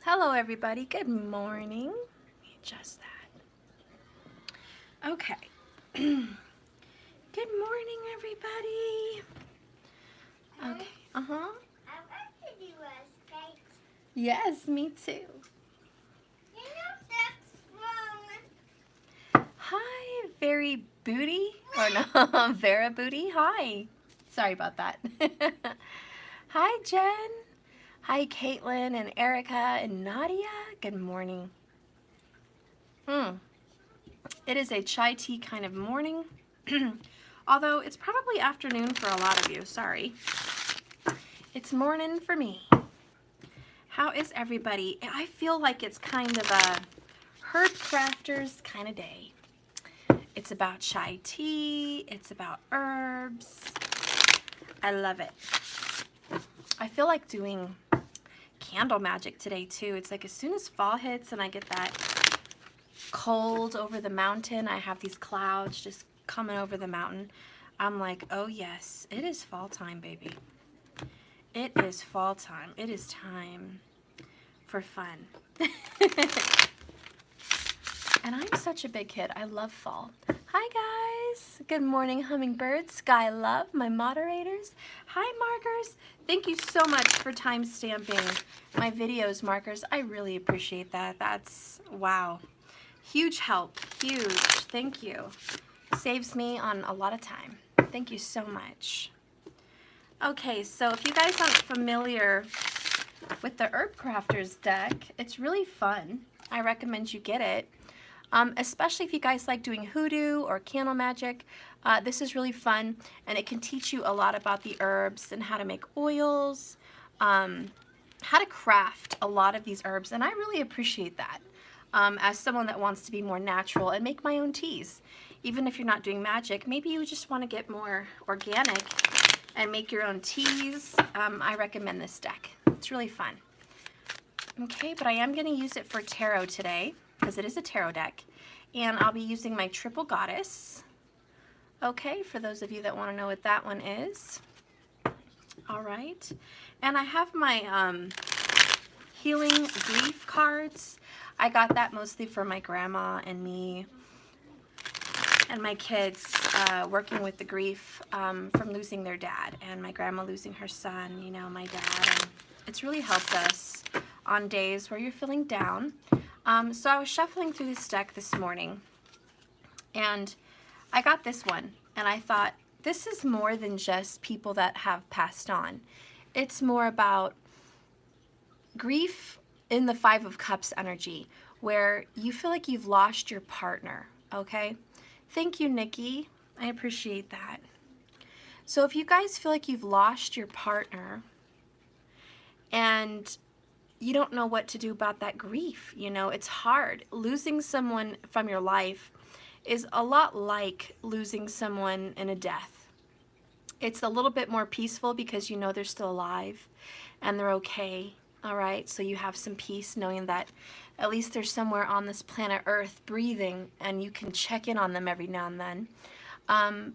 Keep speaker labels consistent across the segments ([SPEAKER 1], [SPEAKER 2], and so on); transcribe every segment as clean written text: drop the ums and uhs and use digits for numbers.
[SPEAKER 1] Hello everybody, good morning. Let me adjust that. Okay. Good morning everybody. Okay, uh-huh.
[SPEAKER 2] I want to do a skate.
[SPEAKER 1] Yes, me too.
[SPEAKER 2] You know that's wrong.
[SPEAKER 1] Hi, Very Booty. Or no, Vera Booty. Hi. Sorry about that. Hi, Jen. Hi, Caitlin and Erica and Nadia. Good morning. It is a chai tea kind of morning. Although it's probably afternoon for a lot of you. Sorry. It's morning for me. How is everybody? I feel like it's kind of a herb crafters kind of day. It's about chai tea. It's about herbs. I love it. I feel like doing candle magic today too. It's like as soon as fall hits and I get that cold over the mountain, I have these clouds just coming over the mountain. I'm like, oh yes, it is fall time, baby. It is fall time. It is time for fun. And I'm such a big kid. I love fall. Hi guys. Good morning, hummingbirds. Sky Love, my moderators. Hi Markers. Thank you so much for time stamping my videos, Markers. I really appreciate that. That's, wow. Huge help. Huge. Thank you. Saves me on a lot of time. Thank you so much. Okay, so if you guys aren't familiar with the Herb Crafters deck, it's really fun. I recommend you get it. Especially if you guys like doing hoodoo or candle magic. This is really fun, and it can teach you a lot about the herbs and how to make oils, how to craft a lot of these herbs, and I really appreciate that as someone that wants to be more natural and make my own teas. Even if you're not doing magic, maybe you just want to get more organic and make your own teas. I recommend this deck. It's really fun. Okay, but I am going to use it for tarot today because it is a tarot deck, and I'll be using my Triple Goddess. Okay, for those of you that want to know what that one is. All right, and I have my Healing Grief cards. I got that mostly for my grandma and me and my kids, working with the grief from losing their dad, and my grandma losing her son, you know, my dad. And it's really helped us on days where you're feeling down. So I was shuffling through this deck this morning, and I got this one, and I thought, this is more than just people that have passed on. It's more about grief in the Five of Cups energy, where you feel like you've lost your partner, okay? Thank you, Nikki. I appreciate that. So if you guys feel like you've lost your partner and you don't know what to do about that grief, you know, it's hard. Losing someone from your life is a lot like losing someone in a death. It's a little bit more peaceful because you know they're still alive and they're okay, all right? So you have some peace knowing that at least they're somewhere on this planet Earth breathing, and you can check in on them every now and then.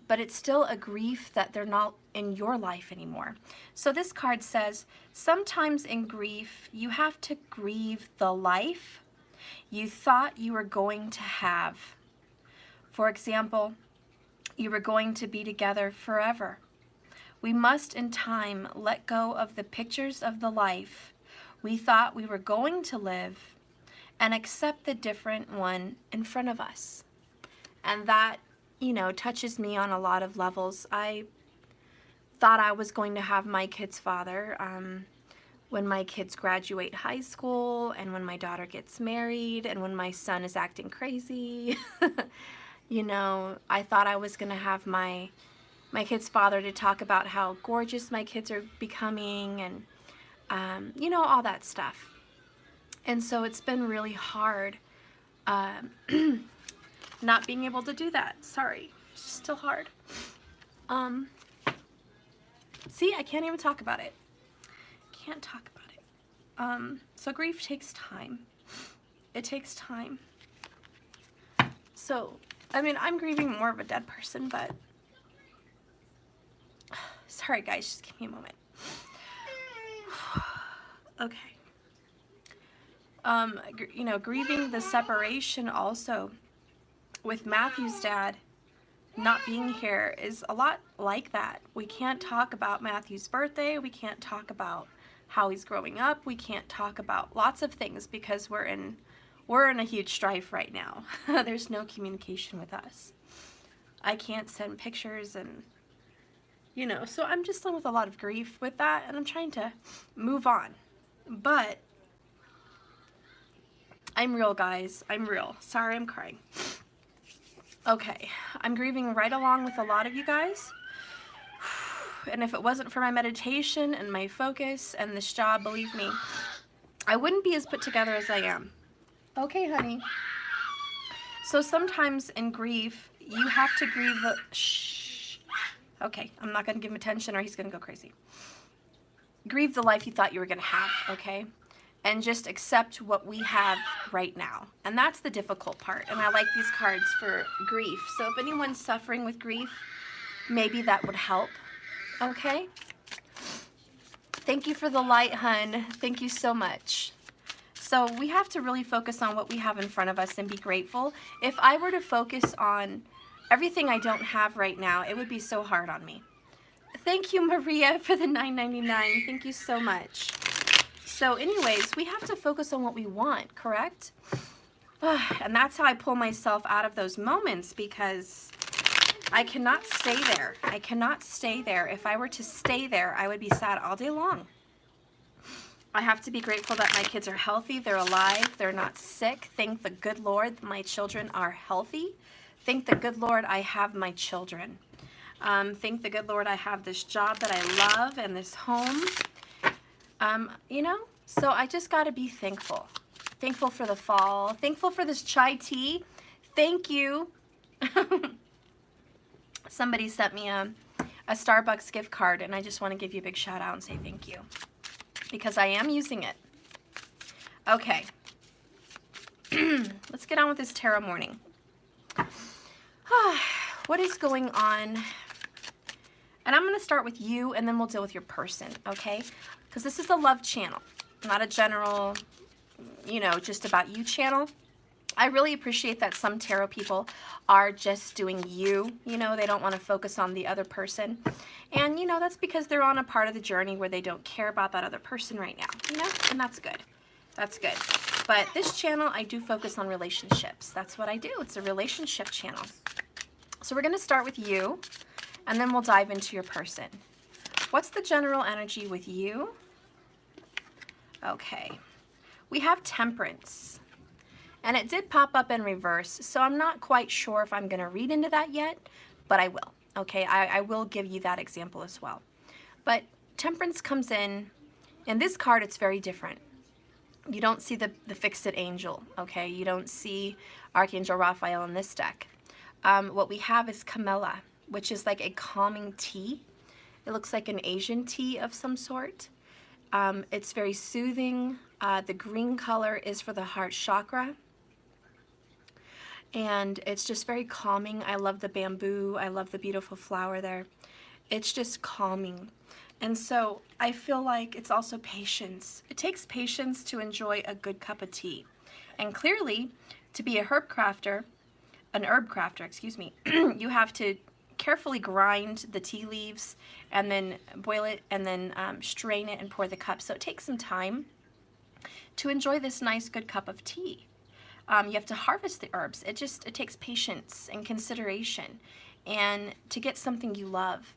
[SPEAKER 1] But it's still a grief that they're not in your life anymore. So this card says, sometimes in grief, you have to grieve the life you thought you were going to have. For example, you were going to be together forever. We must in time let go of the pictures of the life we thought we were going to live and accept the different one in front of us. And that, you know, touches me on a lot of levels. I thought I was going to have my kid's father when my kids graduate high school, and when my daughter gets married, and when my son is acting crazy. You know, I thought I was going to have my kid's father to talk about how gorgeous my kids are becoming, and you know, all that stuff. And so it's been really hard not being able to do that. Sorry, it's just still hard. See, I can't even talk about it. Can't talk about it. So grief takes time. It takes time. So, I mean, I'm grieving more of a dead person, but sorry guys, just give me a moment. Okay. you know, grieving the separation also with Matthew's dad not being here is a lot like that. We can't talk about Matthew's birthday. We can't talk about how he's growing up. We can't talk about lots of things because we're in a huge strife right now. There's no communication with us. I can't send pictures and, you know, so I'm just dealing with a lot of grief with that, and I'm trying to move on. But I'm real, guys. I'm real. Sorry, I'm crying. Okay, I'm grieving right along with a lot of you guys. And if it wasn't for my meditation and my focus and this job, believe me, I wouldn't be as put together as I am. Okay, honey. So sometimes in grief, you have to grieve the... Shh. Okay, I'm not going to give him attention or he's going to go crazy. Grieve the life you thought you were going to have, okay? And just accept what we have right now. And that's the difficult part. And I like these cards for grief. So if anyone's suffering with grief, maybe that would help. Okay? Thank you for the light, hun. Thank you so much. So we have to really focus on what we have in front of us and be grateful. If I were to focus on everything I don't have right now, it would be so hard on me. Thank you, Maria, for the $9.99. Thank you so much. So anyways, we have to focus on what we want, correct? And that's how I pull myself out of those moments, because I cannot stay there. I cannot stay there. If I were to stay there, I would be sad all day long. I have to be grateful that my kids are healthy, they're alive, they're not sick. Thank the good Lord my children are healthy. Thank the good Lord I have my children. Thank the good Lord I have this job that I love and this home. You know, so I just got to be thankful. Thankful for the fall. Thankful for this chai tea. Thank you. Somebody sent me a Starbucks gift card, and I just want to give you a big shout out and say thank you, because I am using it. Okay. Let's get on with this tarot morning. What is going on? And I'm going to start with you, and then we'll deal with your person, okay? Because this is a love channel, not a general, you know, just about you channel. I really appreciate that some tarot people are just doing you. You know, they don't want to focus on the other person. And, you know, that's because they're on a part of the journey where they don't care about that other person right now, you know? And that's good. That's good. But this channel, I do focus on relationships. That's what I do. It's a relationship channel. So we're going to start with you, and then we'll dive into your person. What's the general energy with you? Okay. We have Temperance. And it did pop up in reverse, so I'm not quite sure if I'm going to read into that yet, but I will. Okay, I will give you that example as well. But Temperance comes in this card, it's very different. You don't see the Fix-It Angel, okay? You don't see Archangel Raphael in this deck. What we have is Camellia, which is like a calming tea. It looks like an Asian tea of some sort. It's very soothing. The green color is for the heart chakra. And it's just very calming. I love the bamboo. I love the beautiful flower there. It's just calming. And so I feel like it's also patience. It takes patience to enjoy a good cup of tea. And clearly, to be an herb crafter, excuse me, you have to carefully grind the tea leaves and then boil it and then strain it and pour the cup. So it takes some time to enjoy this nice good cup of tea. You have to harvest the herbs. It takes patience and consideration and to get something you love.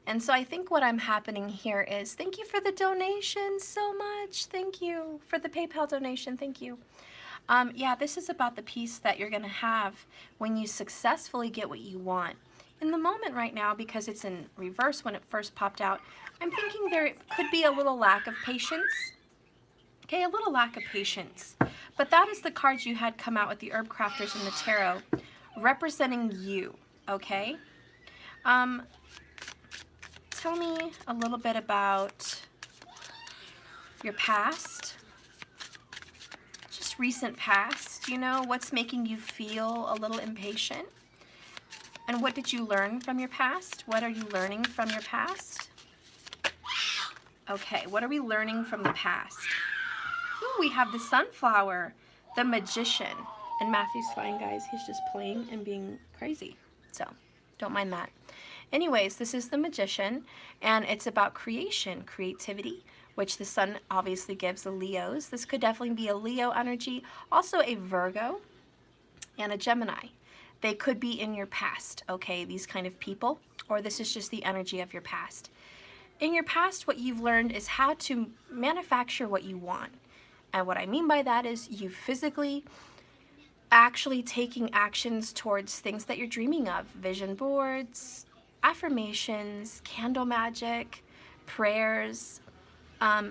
[SPEAKER 1] And so I think what I'm happening here is, thank you for the donation so much. Thank you for the PayPal donation. Thank you. Yeah, this is about the peace that you're going to have when you successfully get what you want. In the moment right now, because it's in reverse when it first popped out, I'm thinking there could be a little lack of patience. Okay, a little lack of patience. But that is the cards you had come out with the herb crafters in the tarot, representing you, okay? Tell me a little bit about your past, just recent past, you know, what's making you feel a little impatient? And what did you learn from your past? What are you learning from your past? Okay, what are we learning from the past? Ooh, we have the sunflower, the magician. And Matthew's fine, guys. He's just playing and being crazy. So, don't mind that. Anyways, this is the magician, and it's about creation, creativity, which the sun obviously gives the Leos. This could definitely be a Leo energy, also a Virgo, and a Gemini. They could be in your past, okay, these kind of people, or this is just the energy of your past. In your past, what you've learned is how to manufacture what you want. And what I mean by that is you physically actually taking actions towards things that you're dreaming of. Vision boards, affirmations, candle magic, prayers,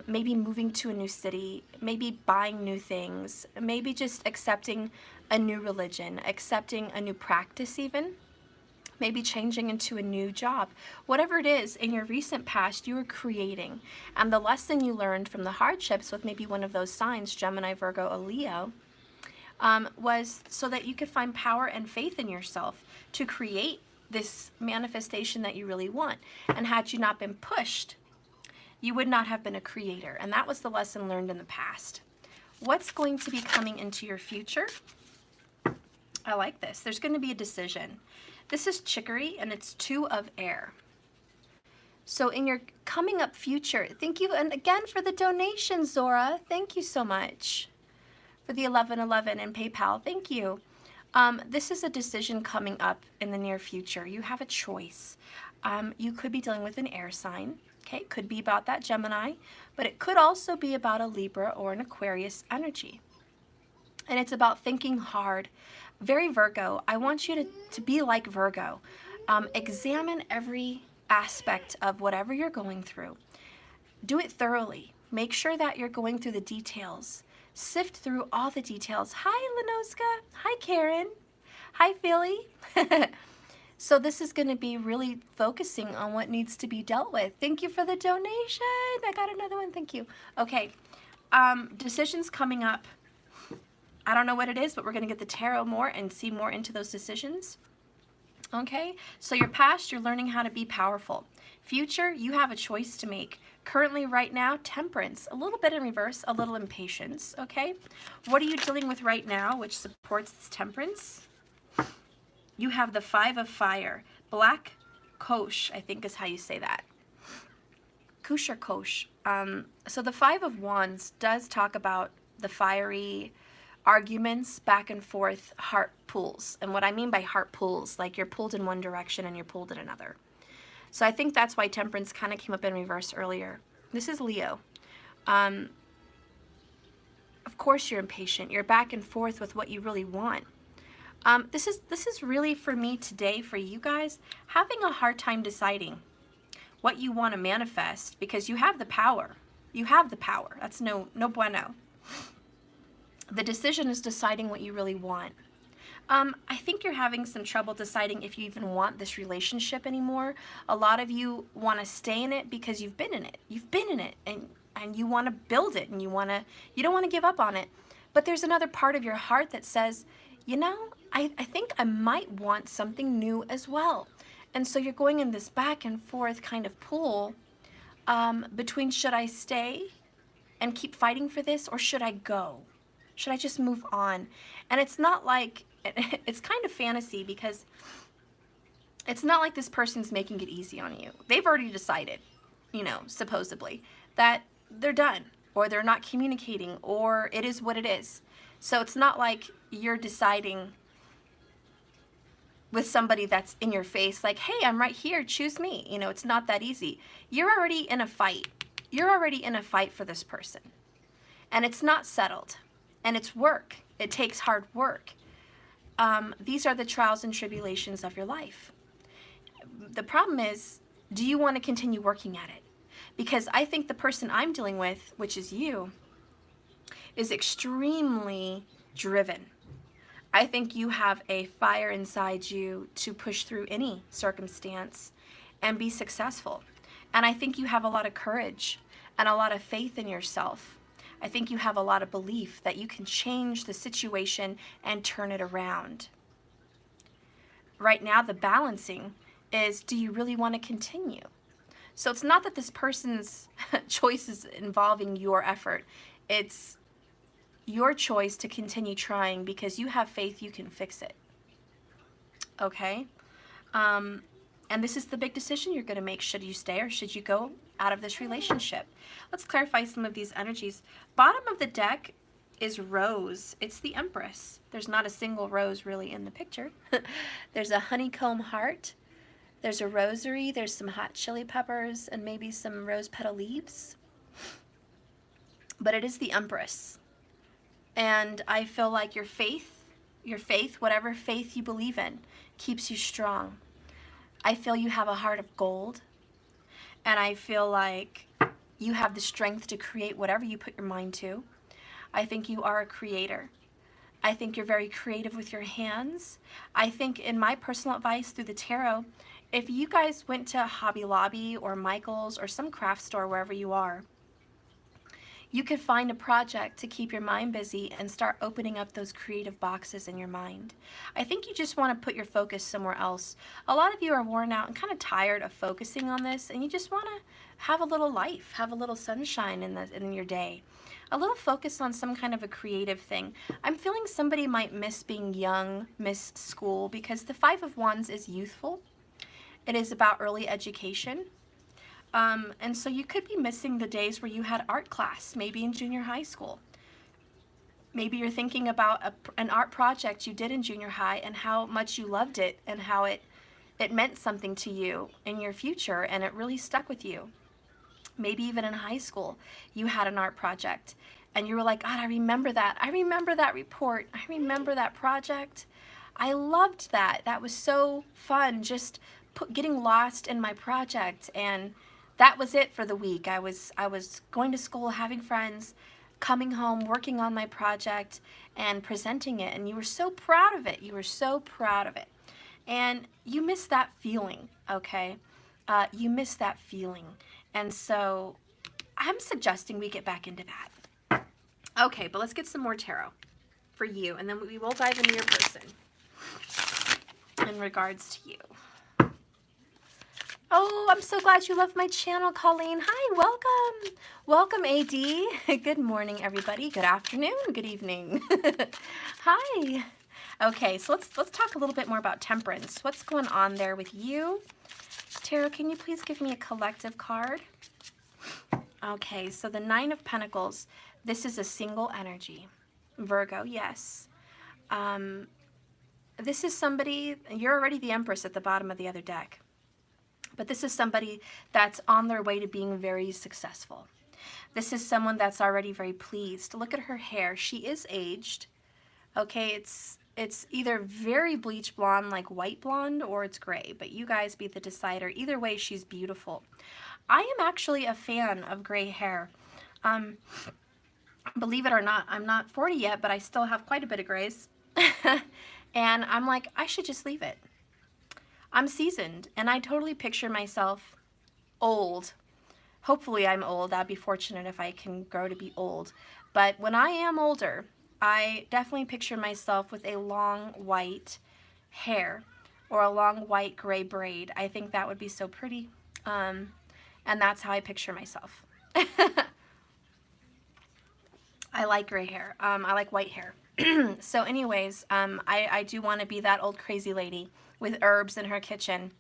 [SPEAKER 1] maybe moving to a new city, maybe buying new things, maybe just accepting a new religion, accepting a new practice even, maybe changing into a new job. Whatever it is, in your recent past, you were creating. And the lesson you learned from the hardships with maybe one of those signs, Gemini, Virgo, or Leo, was so that you could find power and faith in yourself to create this manifestation that you really want. And had you not been pushed, you would not have been a creator. And that was the lesson learned in the past. What's going to be coming into your future? I like this. There's going to be a decision. This is chicory, and it's 2 of air. So in your coming up future, thank you, and again for the donation, Zora. Thank you so much for the 1111 and PayPal. Thank you. This is a decision coming up in the near future. You have a choice. You could be dealing with an air sign. Okay, it could be about that Gemini, but it could also be about a Libra or an Aquarius energy. And it's about thinking hard. Very Virgo. I want you to be like Virgo. Examine every aspect of whatever you're going through. Do it thoroughly. Make sure that you're going through the details. Sift through all the details. Hi, Lenoska. Hi, Karen. Hi, Philly. So this is going to be really focusing on what needs to be dealt with. Thank you for the donation. I got another one. Thank you. Okay. Decisions coming up. I don't know what it is, but we're going to get the tarot more and see more into those decisions. Okay? So your past, you're learning how to be powerful. Future, you have a choice to make. Currently, right now, temperance. A little bit in reverse, a little impatience. Okay? What are you dealing with right now, which supports this temperance? You have the 5 of fire. Black Kosh, I think is how you say that. Kush or Kosh. So the 5 of wands does talk about the fiery arguments, back and forth, heart pulls. And what I mean by heart pulls, like you're pulled in one direction and you're pulled in another. So I think that's why temperance kind of came up in reverse earlier. This is Leo. Of course you're impatient. You're back and forth with what you really want. This is really for me today, for you guys, having a hard time deciding what you want to manifest because you have the power. You have the power. That's no bueno. The decision is deciding what you really want. I think you're having some trouble deciding if you even want this relationship anymore. A lot of you want to stay in it because you've been in it. You've been in it and you want to build it and you don't want to give up on it. But there's another part of your heart that says, you know, I think I might want something new as well. And so you're going in this back and forth kind of pull between should I stay and keep fighting for this or should I go? Should I just move on? And it's not like, it's kind of fantasy because it's not like this person's making it easy on you. They've already decided, you know, supposedly, that they're done or they're not communicating or it is what it is. So it's not like you're deciding with somebody that's in your face like, hey, I'm right here, choose me. You know, it's not that easy. You're already in a fight. You're already in a fight for this person. And it's not settled. And it's work. It takes hard work. These are the trials and tribulations of your life. The problem is, do you want to continue working at it? Because I think the person I'm dealing with, which is you, is extremely driven. I think you have a fire inside you to push through any circumstance and be successful. And I think you have a lot of courage and a lot of faith in yourself. I think you have a lot of belief that you can change the situation and turn it around. Right now, the balancing is, do you really want to continue? So it's not that this person's choice is involving your effort. It's your choice to continue trying because you have faith you can fix it. Okay? And this is the big decision you're going to make. Should you stay or should you go out of this relationship? Let's clarify some of these energies. Bottom of the deck is rose. It's the Empress. There's not a single rose really in the picture. There's a honeycomb heart. There's a rosary. There's some hot chili peppers and maybe some rose petal leaves. But it is the Empress. And I feel like your faith, whatever faith you believe in, keeps you strong. I feel you have a heart of gold, and I feel like you have the strength to create whatever you put your mind to. I think you are a creator. I think you're very creative with your hands. I think, in my personal advice through the tarot, if you guys went to Hobby Lobby or Michael's or some craft store, wherever you are, you could find a project to keep your mind busy and start opening up those creative boxes in your mind. I think you just want to put your focus somewhere else. A lot of you are worn out and kind of tired of focusing on this, and you just want to have a little life, have a little sunshine in your day. A little focus on some kind of a creative thing. I'm feeling somebody might miss being young, miss school, because the Five of Wands is youthful. It is about early education. And so you could be missing the days where you had art class, maybe in junior high school. Maybe you're thinking about an art project you did in junior high and how much you loved it and how it meant something to you in your future and it really stuck with you. Maybe even in high school you had an art project and you were like, God, I remember that. I remember that report. I remember that project. I loved that. That was so fun, just getting lost in my project, and that was it for the week. I was going to school, having friends, coming home, working on my project, and presenting it. And you were so proud of it. You were so proud of it. And you miss that feeling, okay? You miss that feeling. And so I'm suggesting we get back into that. Okay, but let's get some more tarot for you. And then we will dive into your person in regards to you. Oh, I'm so glad you love my channel, Colleen. Hi, welcome. Welcome, AD. Good morning, everybody. Good afternoon. Good evening. Hi. Okay, so let's talk a little bit more about Temperance. What's going on there with you? Tarot, can you please give me a collective card? Okay, so the Nine of Pentacles. This is a single energy. Virgo, yes. This is somebody, you're already the Empress at the bottom of the other deck. But this is somebody that's on their way to being very successful. This is someone that's already very pleased. Look at her hair. She is aged. Okay, it's either very bleach blonde, like white blonde, or it's gray. But you guys be the decider. Either way, she's beautiful. I am actually a fan of gray hair. Believe it or not, I'm not 40 yet, but I still have quite a bit of grays. And I'm like, I should just leave it. I'm seasoned, and I totally picture myself old. Hopefully I'm old. I'd be fortunate if I can grow to be old. But when I am older, I definitely picture myself with a long white hair or a long white gray braid. I think that would be so pretty. And that's how I picture myself. I like gray hair. I like white hair. So anyways, I do want to be that old crazy lady with herbs in her kitchen,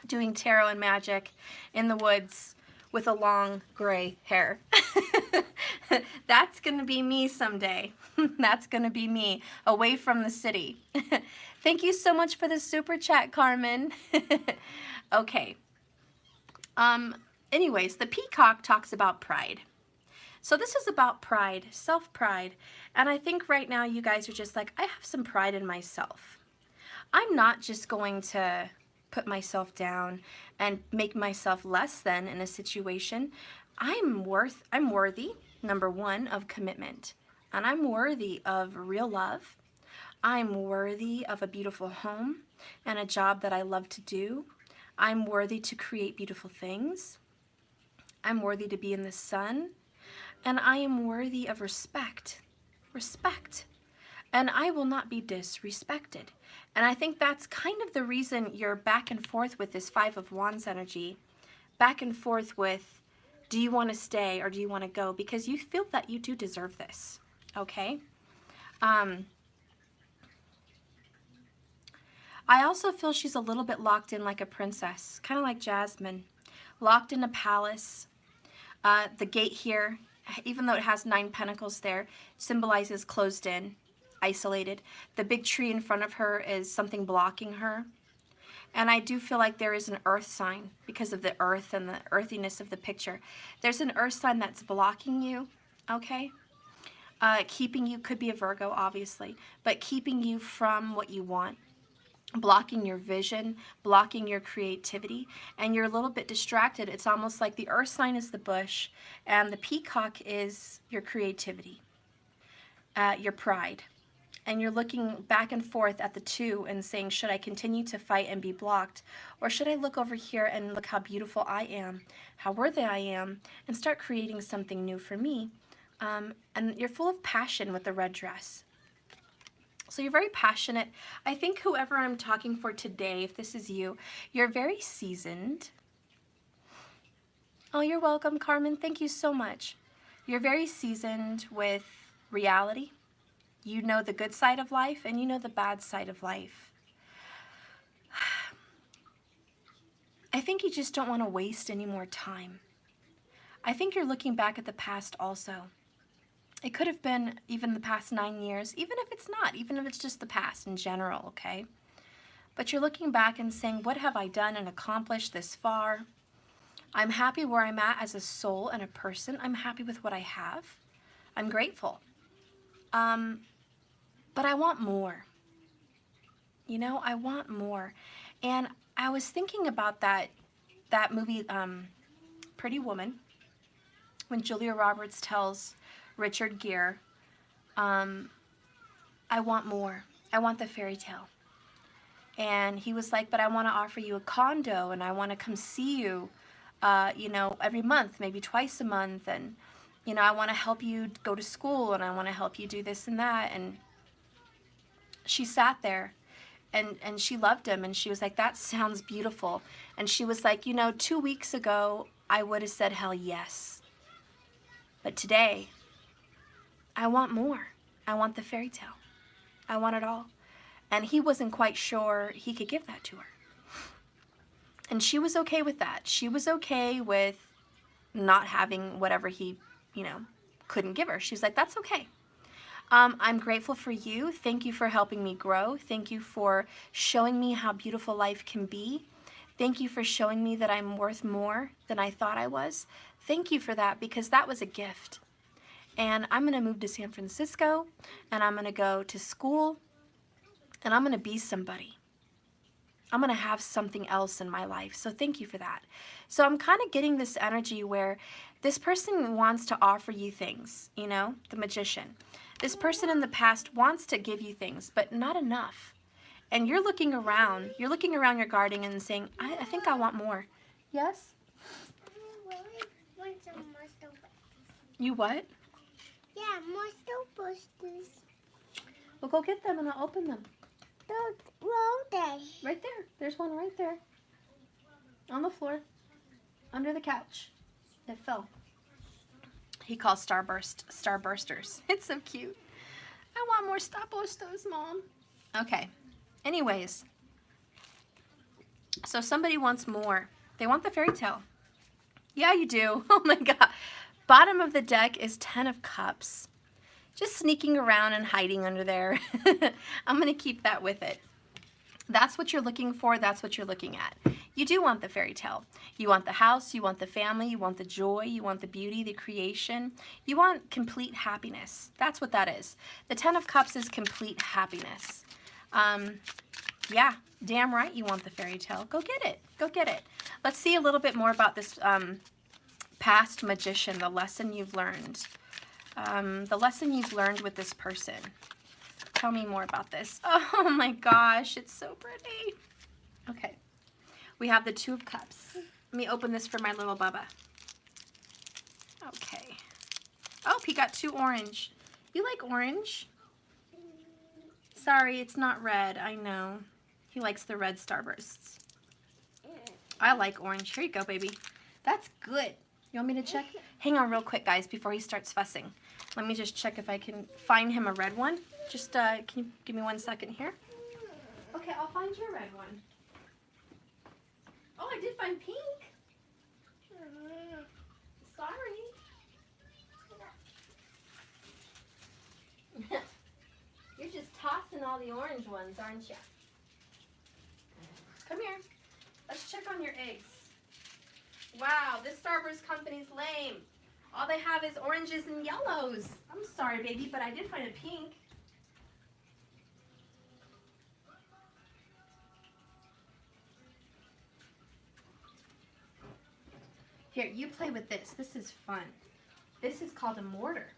[SPEAKER 1] doing tarot and magic in the woods with a long gray hair. That's going to be me someday. That's going to be me, away from the city. Thank you so much for the super chat, Carmen. Okay. Anyways, the peacock talks about pride. So this is about pride, self-pride. And I think right now you guys are just like, I have some pride in myself. I'm not just going to put myself down and make myself less than in a situation. I'm worthy, number one, of commitment. And I'm worthy of real love. I'm worthy of a beautiful home and a job that I love to do. I'm worthy to create beautiful things. I'm worthy to be in the sun. And I am worthy of respect. Respect. And I will not be disrespected. And I think that's kind of the reason you're back and forth with this Five of Wands energy. Back and forth with, do you want to stay or do you want to go? Because you feel that you do deserve this. okay? I also feel she's a little bit locked in like a princess, kind of like Jasmine, locked in a palace. The gate here, even though it has 9 pentacles there, symbolizes closed in, isolated. The big tree in front of her is something blocking her. And I do feel like there is an earth sign because of the earth and the earthiness of the picture. There's an earth sign that's blocking you, okay? Keeping you, could be a Virgo, obviously, but keeping you from what you want, blocking your vision, blocking your creativity, and you're a little bit distracted. It's almost like the earth sign is the bush, and the peacock is your creativity, your pride. And you're looking back and forth at the two and saying, should I continue to fight and be blocked? Or should I look over here and look how beautiful I am, how worthy I am, and start creating something new for me? And you're full of passion with the red dress. So you're very passionate. I think whoever I'm talking for today, if this is you, you're very seasoned. Oh, you're welcome, Carmen. Thank you so much. You're very seasoned with reality. You know the good side of life and you know the bad side of life. I think you just don't want to waste any more time. I think you're looking back at the past also. It could have been even the past 9 years, even if it's not, even if it's just the past in general, okay? But you're looking back and saying, what have I done and accomplished this far? I'm happy where I'm at as a soul and a person. I'm happy with what I have. I'm grateful. But I want more. You know, I want more. And I was thinking about that movie, Pretty Woman, when Julia Roberts tells Richard Gere, I want more. I want the fairy tale. And he was like, but I want to offer you a condo and I want to come see you, you know, every month, maybe twice a month. And, you know, I want to help you go to school and I want to help you do this and that. And she sat there and she loved him and she was like, that sounds beautiful. And she was like, you know, 2 weeks ago, I would have said hell yes. But today, I want more. I want the fairy tale. I want it all. And he wasn't quite sure he could give that to her. And she was okay with that. She was okay with not having whatever he, you know, couldn't give her. She's like, that's okay. I'm grateful for you. Thank you for helping me grow. Thank you for showing me how beautiful life can be. Thank you for showing me that I'm worth more than I thought I was. Thank you for that because that was a gift. And I'm going to move to San Francisco and I'm going to go to school and I'm going to be somebody. I'm going to have something else in my life. So thank you for that. So I'm kind of getting this energy where this person wants to offer you things, you know, the magician. This person in the past wants to give you things, but not enough. And you're looking around your garden and saying, I think I want more. Yes? You what?
[SPEAKER 2] Yeah, more soap posters.
[SPEAKER 1] Well, go get them and I'll open them.
[SPEAKER 2] Where are they?
[SPEAKER 1] Right there. There's one right there. On the floor. Under the couch. It fell. He calls starbursters. It's so cute. I want more starbursters, Mom. Okay. Anyways. So somebody wants more. They want the fairy tale. Yeah, you do. Oh my God. Bottom of the deck is 10 of Cups. Just sneaking around and hiding under there. I'm going to keep that with it. That's what you're looking for. That's what you're looking at. You do want the fairy tale. You want the house. You want the family. You want the joy. You want the beauty, the creation. You want complete happiness. That's what that is. The 10 of Cups is complete happiness. Yeah, damn right you want the fairy tale. Go get it. Go get it. Let's see a little bit more about this past magician, the lesson you've learned. The lesson you've learned with this person. Tell me more about this. Oh my gosh, it's so pretty. Okay, we have the 2 of Cups. Let me open this for my little Bubba. Okay. Oh, he got 2 orange. You like orange? Sorry, it's not red. I know. He likes the red starbursts. I like orange. Here you go, baby. That's good. You want me to check? Hang on real quick, guys, before he starts fussing. Let me just check if I can find him a red one. Just, can you give me 1 second here? Okay, I'll find your red one. Oh, I did find pink. Sorry. You're just tossing all the orange ones, aren't you? Come here. Let's check on your eggs. Wow, this Starburst company's lame. All they have is oranges and yellows. I'm sorry, baby, but I did find a pink. Here, you play with this. This is fun. This is called a mortar.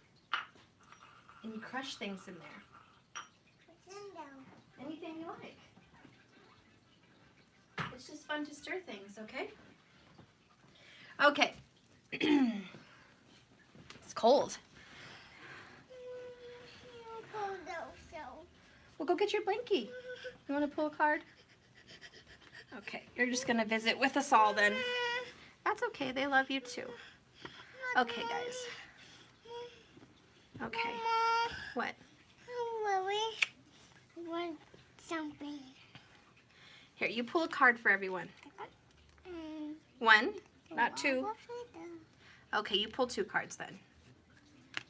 [SPEAKER 1] And you crush things in there.
[SPEAKER 2] What's in there?
[SPEAKER 1] Anything you like. It's just fun to stir things, okay? Okay. It's cold. Well, go get your blankie. You want to pull a card? Okay, you're just going to visit with us all then. That's okay. They love you too. Okay, guys. Okay. What?
[SPEAKER 2] I want something.
[SPEAKER 1] Here, you pull a card for everyone. 1, not 2. Okay, you pull 2 cards then.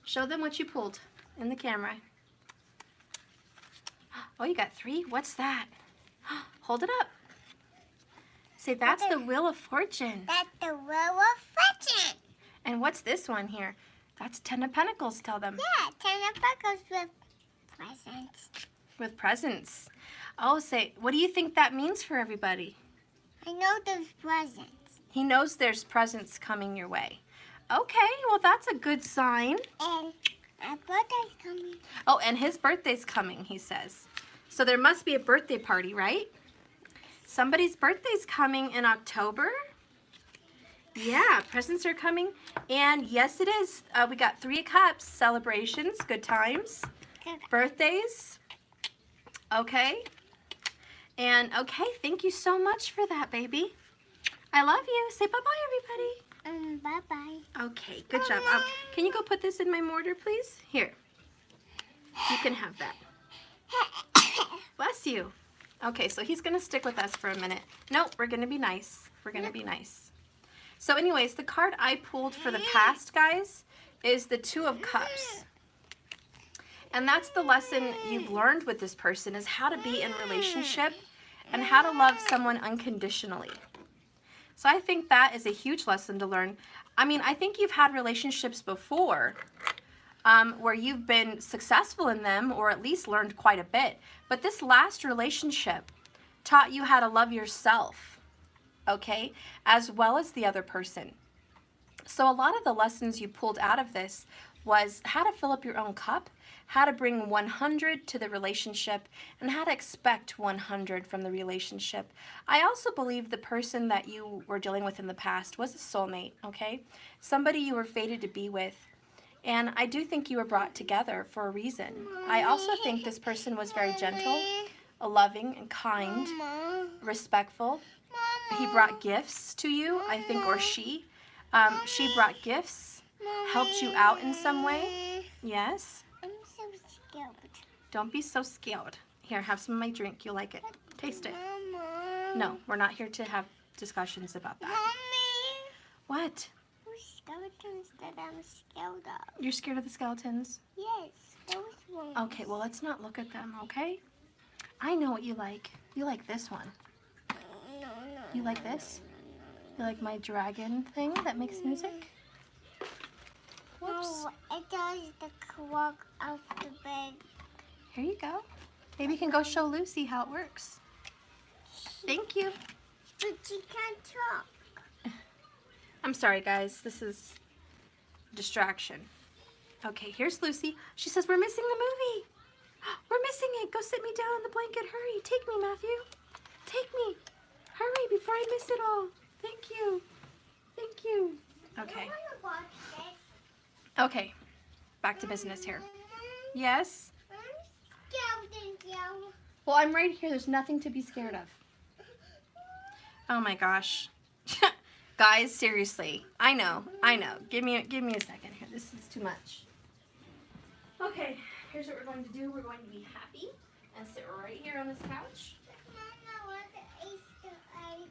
[SPEAKER 1] Show them what you pulled in the camera. Oh, you got 3? What's that? Hold it up. Say, that's the Wheel of Fortune.
[SPEAKER 2] That's the Wheel of Fortune.
[SPEAKER 1] And what's this one here? That's 10 of Pentacles, tell them.
[SPEAKER 2] Yeah, 10 of Pentacles with presents.
[SPEAKER 1] With presents. Oh, say, what do you think that means for everybody?
[SPEAKER 2] I know there's presents.
[SPEAKER 1] He knows there's presents coming your way. Okay, well, that's a good sign.
[SPEAKER 2] And my birthday's coming.
[SPEAKER 1] Oh, and his birthday's coming, he says. So there must be a birthday party, right? Somebody's birthday's coming in October. Yeah, presents are coming. And yes, it is. We got 3 of Cups, celebrations, good times, birthdays. Okay. And okay, thank you so much for that, baby. I love you. Say bye-bye, everybody.
[SPEAKER 2] Bye-bye.
[SPEAKER 1] Okay, good job. Can you go put this in my mortar, please? Here. You can have that. Bless you. Okay, so he's going to stick with us for a minute. Nope, we're going to be nice. We're going to be nice. So anyways, the card I pulled for the past, guys, is the 2 of Cups. And that's the lesson you've learned with this person, is how to be in relationship and how to love someone unconditionally. So I think that is a huge lesson to learn. I mean, I think you've had relationships before where you've been successful in them, or at least learned quite a bit. But this last relationship taught you how to love yourself, okay, as well as the other person. So a lot of the lessons you pulled out of this was how to fill up your own cup, how to bring 100 to the relationship, and how to expect 100 from the relationship. I also believe the person that you were dealing with in the past was a soulmate, okay? Somebody you were fated to be with. And I do think you were brought together for a reason. I also think this person was very gentle, loving and kind, respectful. He brought gifts to you, I think, or she. She brought gifts, helped you out in some way. Yes?
[SPEAKER 2] I'm so scared.
[SPEAKER 1] Don't be so scared. Here, have some of my drink. You'll like it. Taste it.
[SPEAKER 2] Mama.
[SPEAKER 1] No, we're not here to have discussions about that.
[SPEAKER 2] Mommy.
[SPEAKER 1] What?
[SPEAKER 2] Those skeletons that I'm scared of.
[SPEAKER 1] You're scared of the skeletons?
[SPEAKER 2] Yes, those ones.
[SPEAKER 1] Okay, well, let's not look at them, okay? I know what you like. You like this one.
[SPEAKER 2] No.
[SPEAKER 1] You like this? You like my dragon thing that makes music? Whoops.
[SPEAKER 2] No, it does the clock of the bed.
[SPEAKER 1] Here you go. Maybe you can go show Lucy how it works. Thank you.
[SPEAKER 2] But she can't talk.
[SPEAKER 1] I'm sorry, guys. This is distraction. Okay, here's Lucy. She says, we're missing the movie. We're missing it. Go sit me down on the blanket. Hurry. Take me, Matthew. Take me. Hurry before I miss it all. Thank you. Thank you. Okay.
[SPEAKER 2] I wanna watch this.
[SPEAKER 1] Okay. Back to business here. Yes?
[SPEAKER 2] I'm scared of you.
[SPEAKER 1] Well, I'm right here. There's nothing to be scared of. Oh my gosh. Guys, seriously. I know. Give me a second here. This is too much. Okay, here's what we're going to do. We're going to be happy and sit right here on this couch.
[SPEAKER 2] Mama, I want the Easter egg.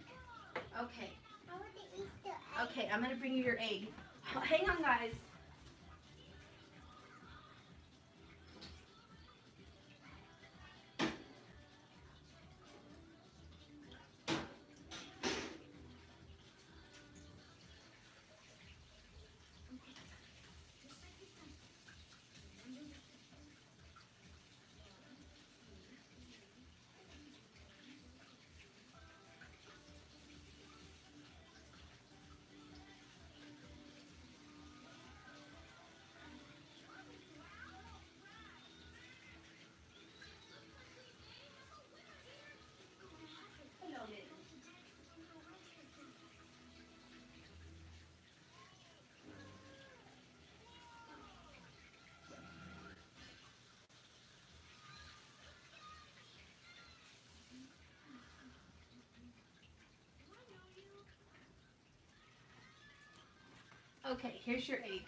[SPEAKER 1] Okay.
[SPEAKER 2] I want the Easter egg.
[SPEAKER 1] Okay, I'm going to bring you your egg. Hang on, guys. Okay, here's your egg.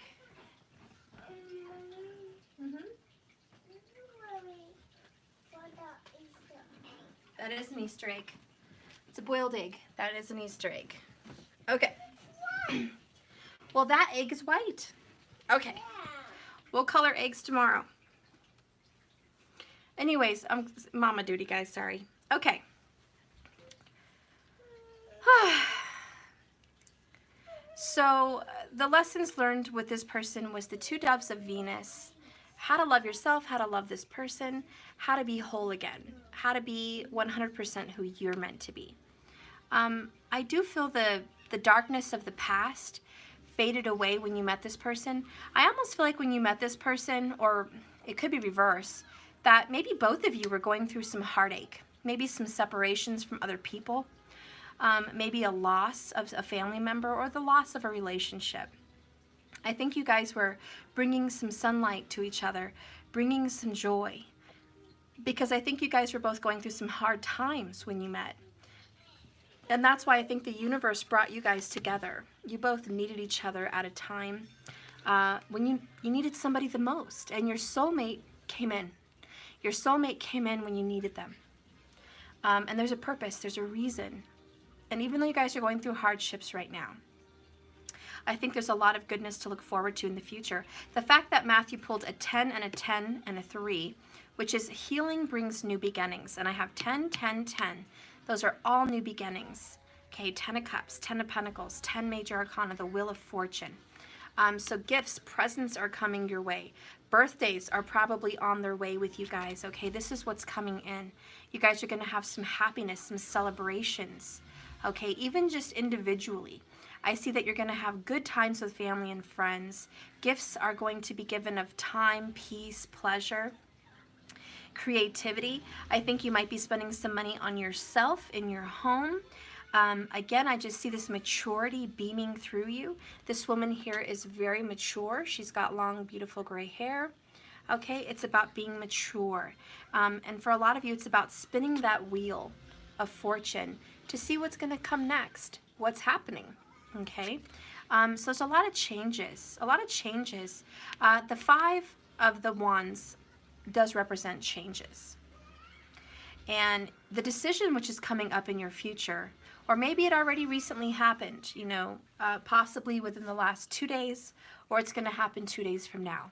[SPEAKER 1] That is an Easter egg. It's a boiled egg. That is an Easter egg. Okay. Well, that egg is white. Okay. We'll color eggs tomorrow. Anyways, mama duty, guys. Sorry. Okay. So the lessons learned with this person was the two doves of Venus, how to love yourself, how to love this person, how to be whole again, how to be 100% who you're meant to be. I do feel the darkness of the past faded away when you met this person. I almost feel like when you met this person, or it could be reverse, that maybe both of you were going through some heartache, maybe some separations from other people. Maybe a loss of a family member or the loss of a relationship. I think you guys were bringing some sunlight to each other, bringing some joy, because I think you guys were both going through some hard times when you met. And that's why I think the universe brought you guys together. You both needed each other at a time when you needed somebody the most, and your soulmate came in. Your soulmate came in when you needed them. And there's a purpose, there's a reason. And even though you guys are going through hardships right now, I think there's a lot of goodness to look forward to in the future. The fact that Matthew pulled a 10 and a 10 and a 3, which is healing brings new beginnings. And I have 10, 10, 10. Those are all new beginnings. Okay, 10 of Cups, 10 of Pentacles, 10 Major Arcana, the Wheel of Fortune. So gifts, presents are coming your way. Birthdays are probably on their way with you guys. Okay, this is what's coming in. You guys are going to have some happiness, some celebrations. Okay, even just individually. I see that you're going to have good times with family and friends. Gifts are going to be given of time, peace, pleasure, creativity. I think you might be spending some money on yourself in your home. Again, I just see this maturity beaming through you. This woman here is very mature. She's got long, beautiful gray hair. Okay, it's about being mature. And for a lot of you, it's about spinning that wheel of fortune to see what's going to come next, what's happening. Okay, so there's a lot of changes, The 5 of the Wands does represent changes. And the decision which is coming up in your future, or maybe it already recently happened, you know, possibly within the last 2 days, or it's going to happen 2 days from now.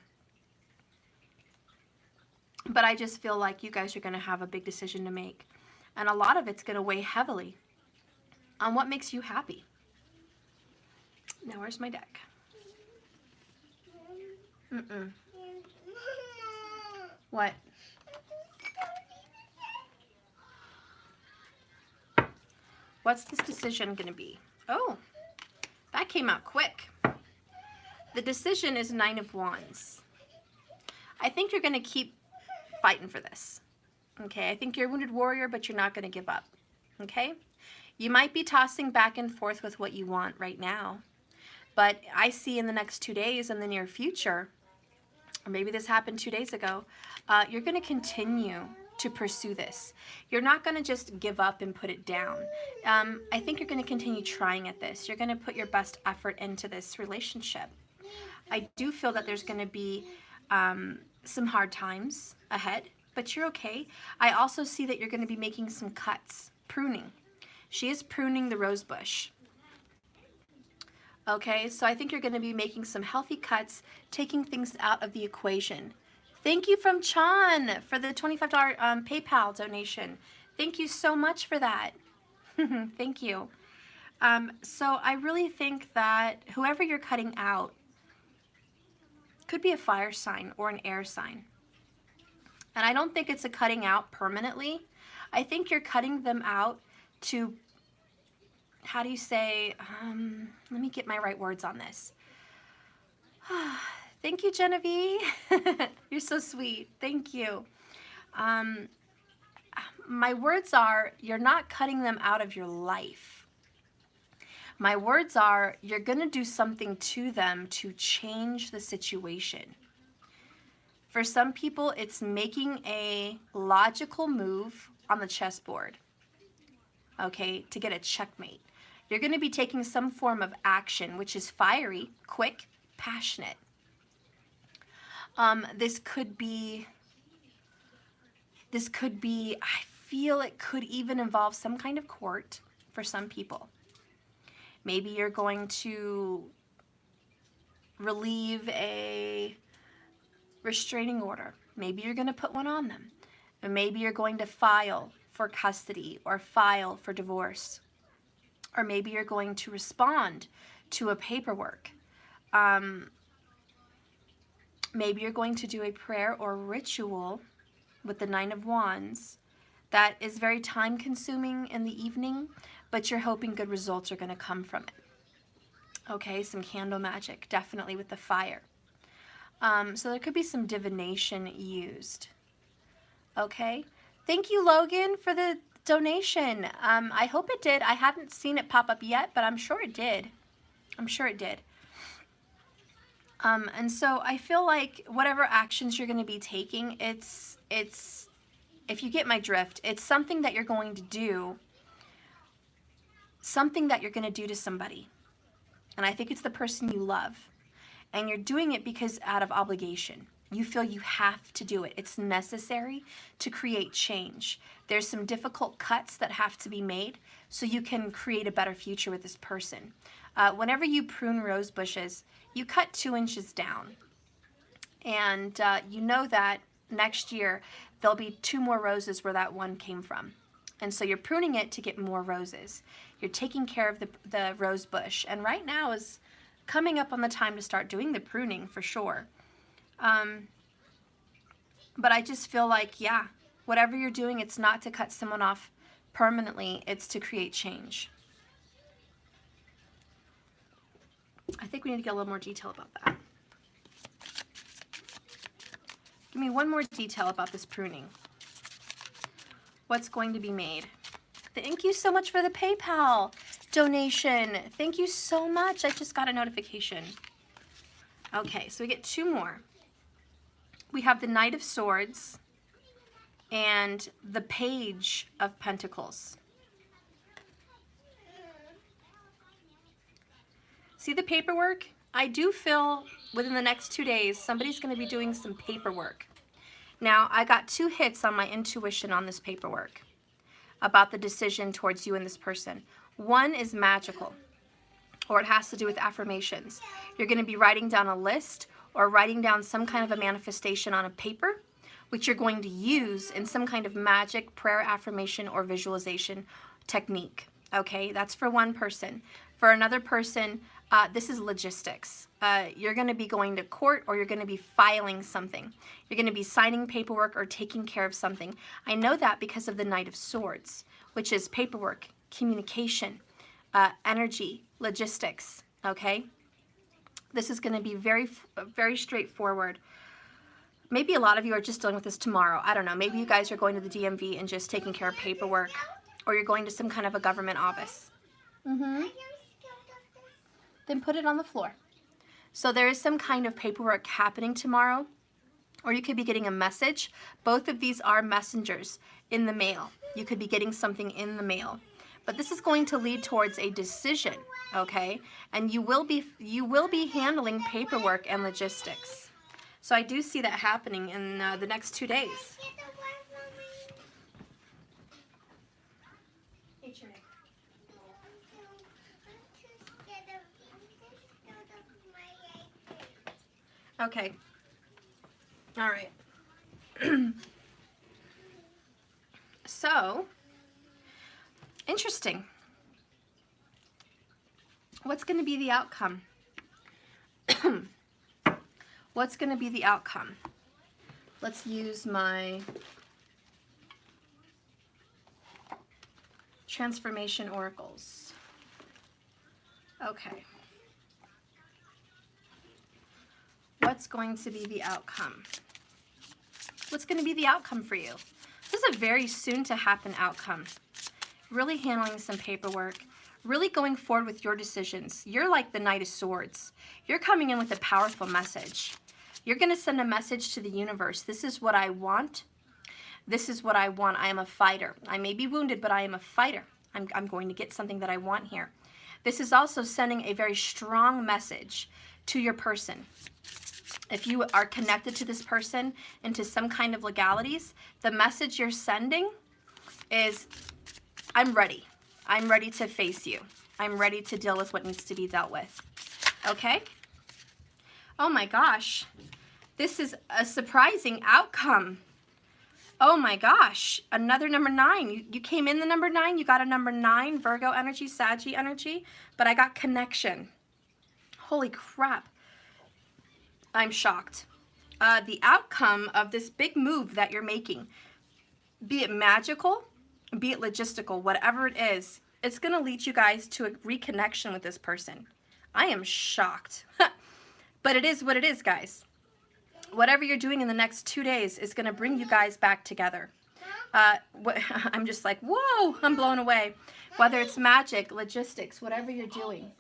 [SPEAKER 1] But I just feel like you guys are going to have a big decision to make. And a lot of it's going to weigh heavily on what makes you happy. Now, where's my deck? What? What's this decision going to be? Oh, that came out quick. The decision is 9 of Wands. I think you're going to keep fighting for this. Okay, I think you're a wounded warrior, but you're not going to give up. Okay? You might be tossing back and forth with what you want right now. But I see in the next 2 days, in the near future, or maybe this happened 2 days ago, you're going to continue to pursue this. You're not going to just give up and put it down. I think you're going to continue trying at this. You're going to put your best effort into this relationship. I do feel that there's going to be some hard times ahead, but you're okay. I also see that you're going to be making some cuts, pruning. She is pruning the rose bush. Okay, so I think you're going to be making some healthy cuts, taking things out of the equation. Thank you from Chan for the $25 PayPal donation. Thank you so much for that. Thank you. So I really think that whoever you're cutting out could be a fire sign or an air sign. And I don't think it's a cutting out permanently. I think you're cutting them out to, how do you say, let me get my right words on this. Thank you, Genevieve. You're so sweet. Thank you. My words are, you're not cutting them out of your life. My words are, you're going to do something to them to change the situation. For some people, it's making a logical move on the chessboard, okay, to get a checkmate. You're going to be taking some form of action, which is fiery, quick, passionate. This could be, I feel it could even involve some kind of court for some people. Maybe you're going to relieve a restraining order. Maybe you're going to put one on them. And maybe you're going to file for custody or file for divorce. Or maybe you're going to respond to a paperwork. Maybe you're going to do a prayer or ritual with the 9 of Wands that is very time consuming in the evening, but you're hoping good results are going to come from it. Okay, some candle magic, definitely with the fire. So there could be some divination used. Okay, thank you, Logan, for the donation. I hope it did. I haven't seen it pop up yet, but I'm sure it did. I'm sure it did. And so I feel like whatever actions you're going to be taking, it's if you get my drift, it's something that you're going to do, something that you're going to do to somebody. And I think it's the person you love. And you're doing it because out of obligation. You feel you have to do it. It's necessary to create change. There's some difficult cuts that have to be made so you can create a better future with this person. Whenever you prune rose bushes, you cut 2 inches down. And you know that next year there'll be 2 more roses where that one came from. And so you're pruning it to get more roses. You're taking care of the rose bush. And right now is coming up on the time to start doing the pruning for sure. But I just feel like, yeah, whatever you're doing, it's not to cut someone off permanently. It's to create change. I think we need to get a little more detail about that. Give me one more detail about this pruning. What's going to be made? Thank you so much for the PayPal donation. Thank you so much. I just got a notification. Okay, so we get 2 more. We have the Knight of Swords and the Page of Pentacles. See the paperwork? I do feel within the next 2 days, somebody's going to be doing some paperwork. Now, I got 2 hits on my intuition on this paperwork about the decision towards you and this person. One is magical, or it has to do with affirmations. You're going to be writing down a list or writing down some kind of a manifestation on a paper, which you're going to use in some kind of magic, prayer, affirmation, or visualization technique. Okay, that's for one person. For another person, this is logistics. You're going to be going to court, or you're going to be filing something. You're going to be signing paperwork or taking care of something. I know that because of the Knight of Swords, which is paperwork, communication, energy, logistics. Okay, this is going to be very, very straightforward. Maybe a lot of you are just dealing with this tomorrow. I don't know. Maybe you guys are going to the DMV and just taking care of paperwork, or you're going to some kind of a government office. Then put it on the floor. So there is some kind of paperwork happening tomorrow. or you could be getting a message. Both of these are messengers in the mail. You could be getting something in the mail. But this is going to lead towards a decision, okay? And you will be handling paperwork and logistics. So I do see that happening in the next 2 days. Hey, Trinity. Okay. All right. So, interesting. What's going to be the outcome? What's going to be the outcome? Let's use my transformation oracles. Okay. What's going to be the outcome? What's going to be the outcome for you? This is a very soon to happen outcome. Really handling some paperwork, really going forward with your decisions. You're like the Knight of Swords. You're coming in with a powerful message. You're going to send a message to the universe. This is what I want. This is what I want. I am a fighter. I may be wounded, but I am a fighter. I'm going to get something that I want here. This is also sending a very strong message to your person. If you are connected to this person into some kind of legalities, the message you're sending is, I'm ready. I'm ready to face you. I'm ready to deal with what needs to be dealt with. Okay? Oh my gosh. This is a surprising outcome. Oh my gosh. Another number 9. You came in the number 9. You got a number 9, Virgo energy, Saggy energy, but I got connection. Holy crap. I'm shocked. The outcome of this big move that you're making, be it magical, be it logistical, whatever it is, it's going to lead you guys to a reconnection with this person. I am shocked. But it is what it is, guys. Whatever you're doing in the next 2 days is going to bring you guys back together. I'm just like, whoa, I'm blown away. Whether it's magic, logistics, whatever you're doing.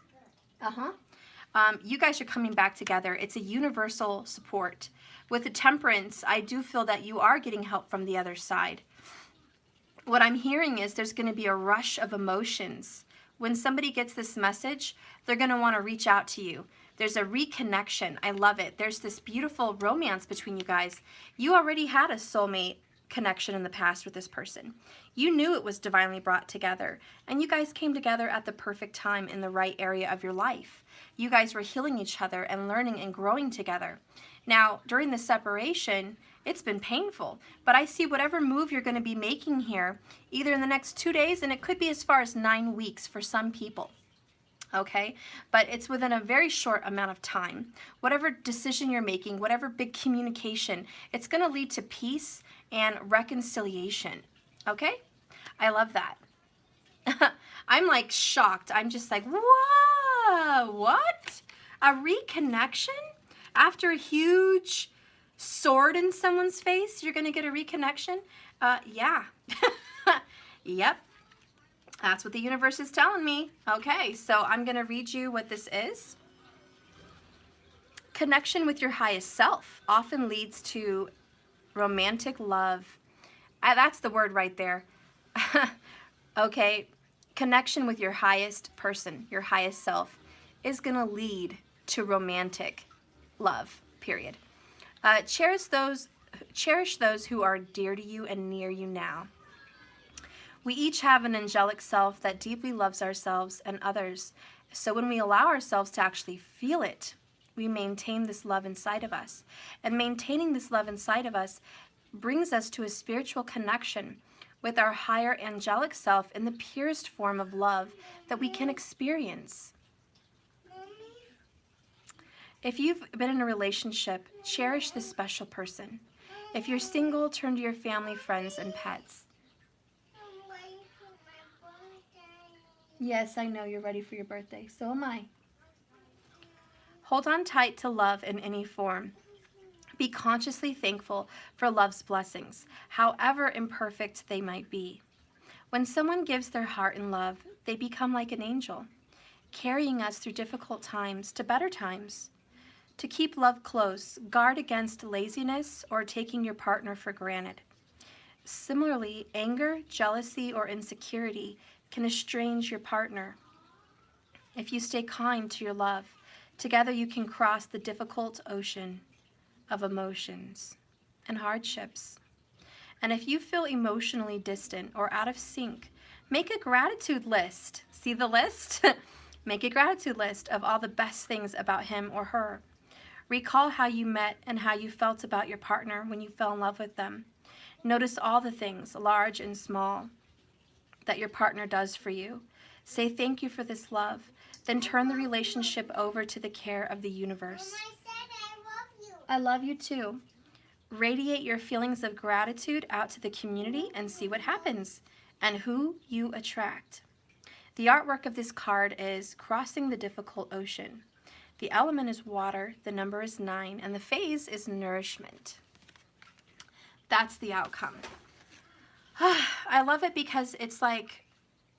[SPEAKER 1] You guys are coming back together. It's a universal support. With the Temperance, I do feel that you are getting help from the other side. What I'm hearing is there's going to be a rush of emotions. When somebody gets this message, they're going to want to reach out to you. There's a reconnection. I love it. There's this beautiful romance between you guys. You already had a soulmate connection in the past with this person. You knew it was divinely brought together, and you guys came together at the perfect time in the right area of your life. You guys were healing each other and learning and growing together. Now, during the separation, it's been painful, but I see whatever move you're going to be making here, either in the next 2 days, and it could be as far as 9 weeks for some people. Okay, but it's within a very short amount of time. Whatever decision you're making, whatever big communication, it's going to lead to peace and reconciliation. Okay, I love that. I'm like shocked. I'm just like, whoa, what? A reconnection? After a huge sword in someone's face, you're going to get a reconnection? Yeah. Yep. That's what the universe is telling me. Okay, so I'm going to read you what this is. Connection with your highest self often leads to romantic love. That's the word right there. Okay, connection with your highest person, your highest self, is going to lead to romantic love, period. Cherish those who are dear to you and near you now. We each have an angelic self that deeply loves ourselves and others. So when we allow ourselves to actually feel it, we maintain this love inside of us. And maintaining this love inside of us brings us to a spiritual connection with our higher angelic self in the purest form of love that we can experience. If you've been in a relationship, cherish this special person. If you're single, turn to your family, friends, and pets. Yes, I know you're ready for your birthday. So am I. Hold on tight to love in any form. Be consciously thankful for love's blessings, however imperfect they might be. When someone gives their heart in love, they become like an angel, carrying us through difficult times to better times. To keep love close, guard against laziness or taking your partner for granted. Similarly, anger, jealousy, or insecurity can estrange your partner. If you stay kind to your love, together you can cross the difficult ocean of emotions and hardships. And if you feel emotionally distant or out of sync, make a gratitude list. See the list? Make a gratitude list of all the best things about him or her. Recall how you met and how you felt about your partner when you fell in love with them. Notice all the things, large and small, that your partner does for you. Say thank you for this love. Then turn the relationship over to the care of the universe.
[SPEAKER 2] Mama said I love you.
[SPEAKER 1] I love you too. Radiate your feelings of gratitude out to the community and see what happens and who you attract. The artwork of this card is Crossing the Difficult Ocean. The element is water, the number is 9, and the phase is nourishment. That's the outcome. I love it because it's like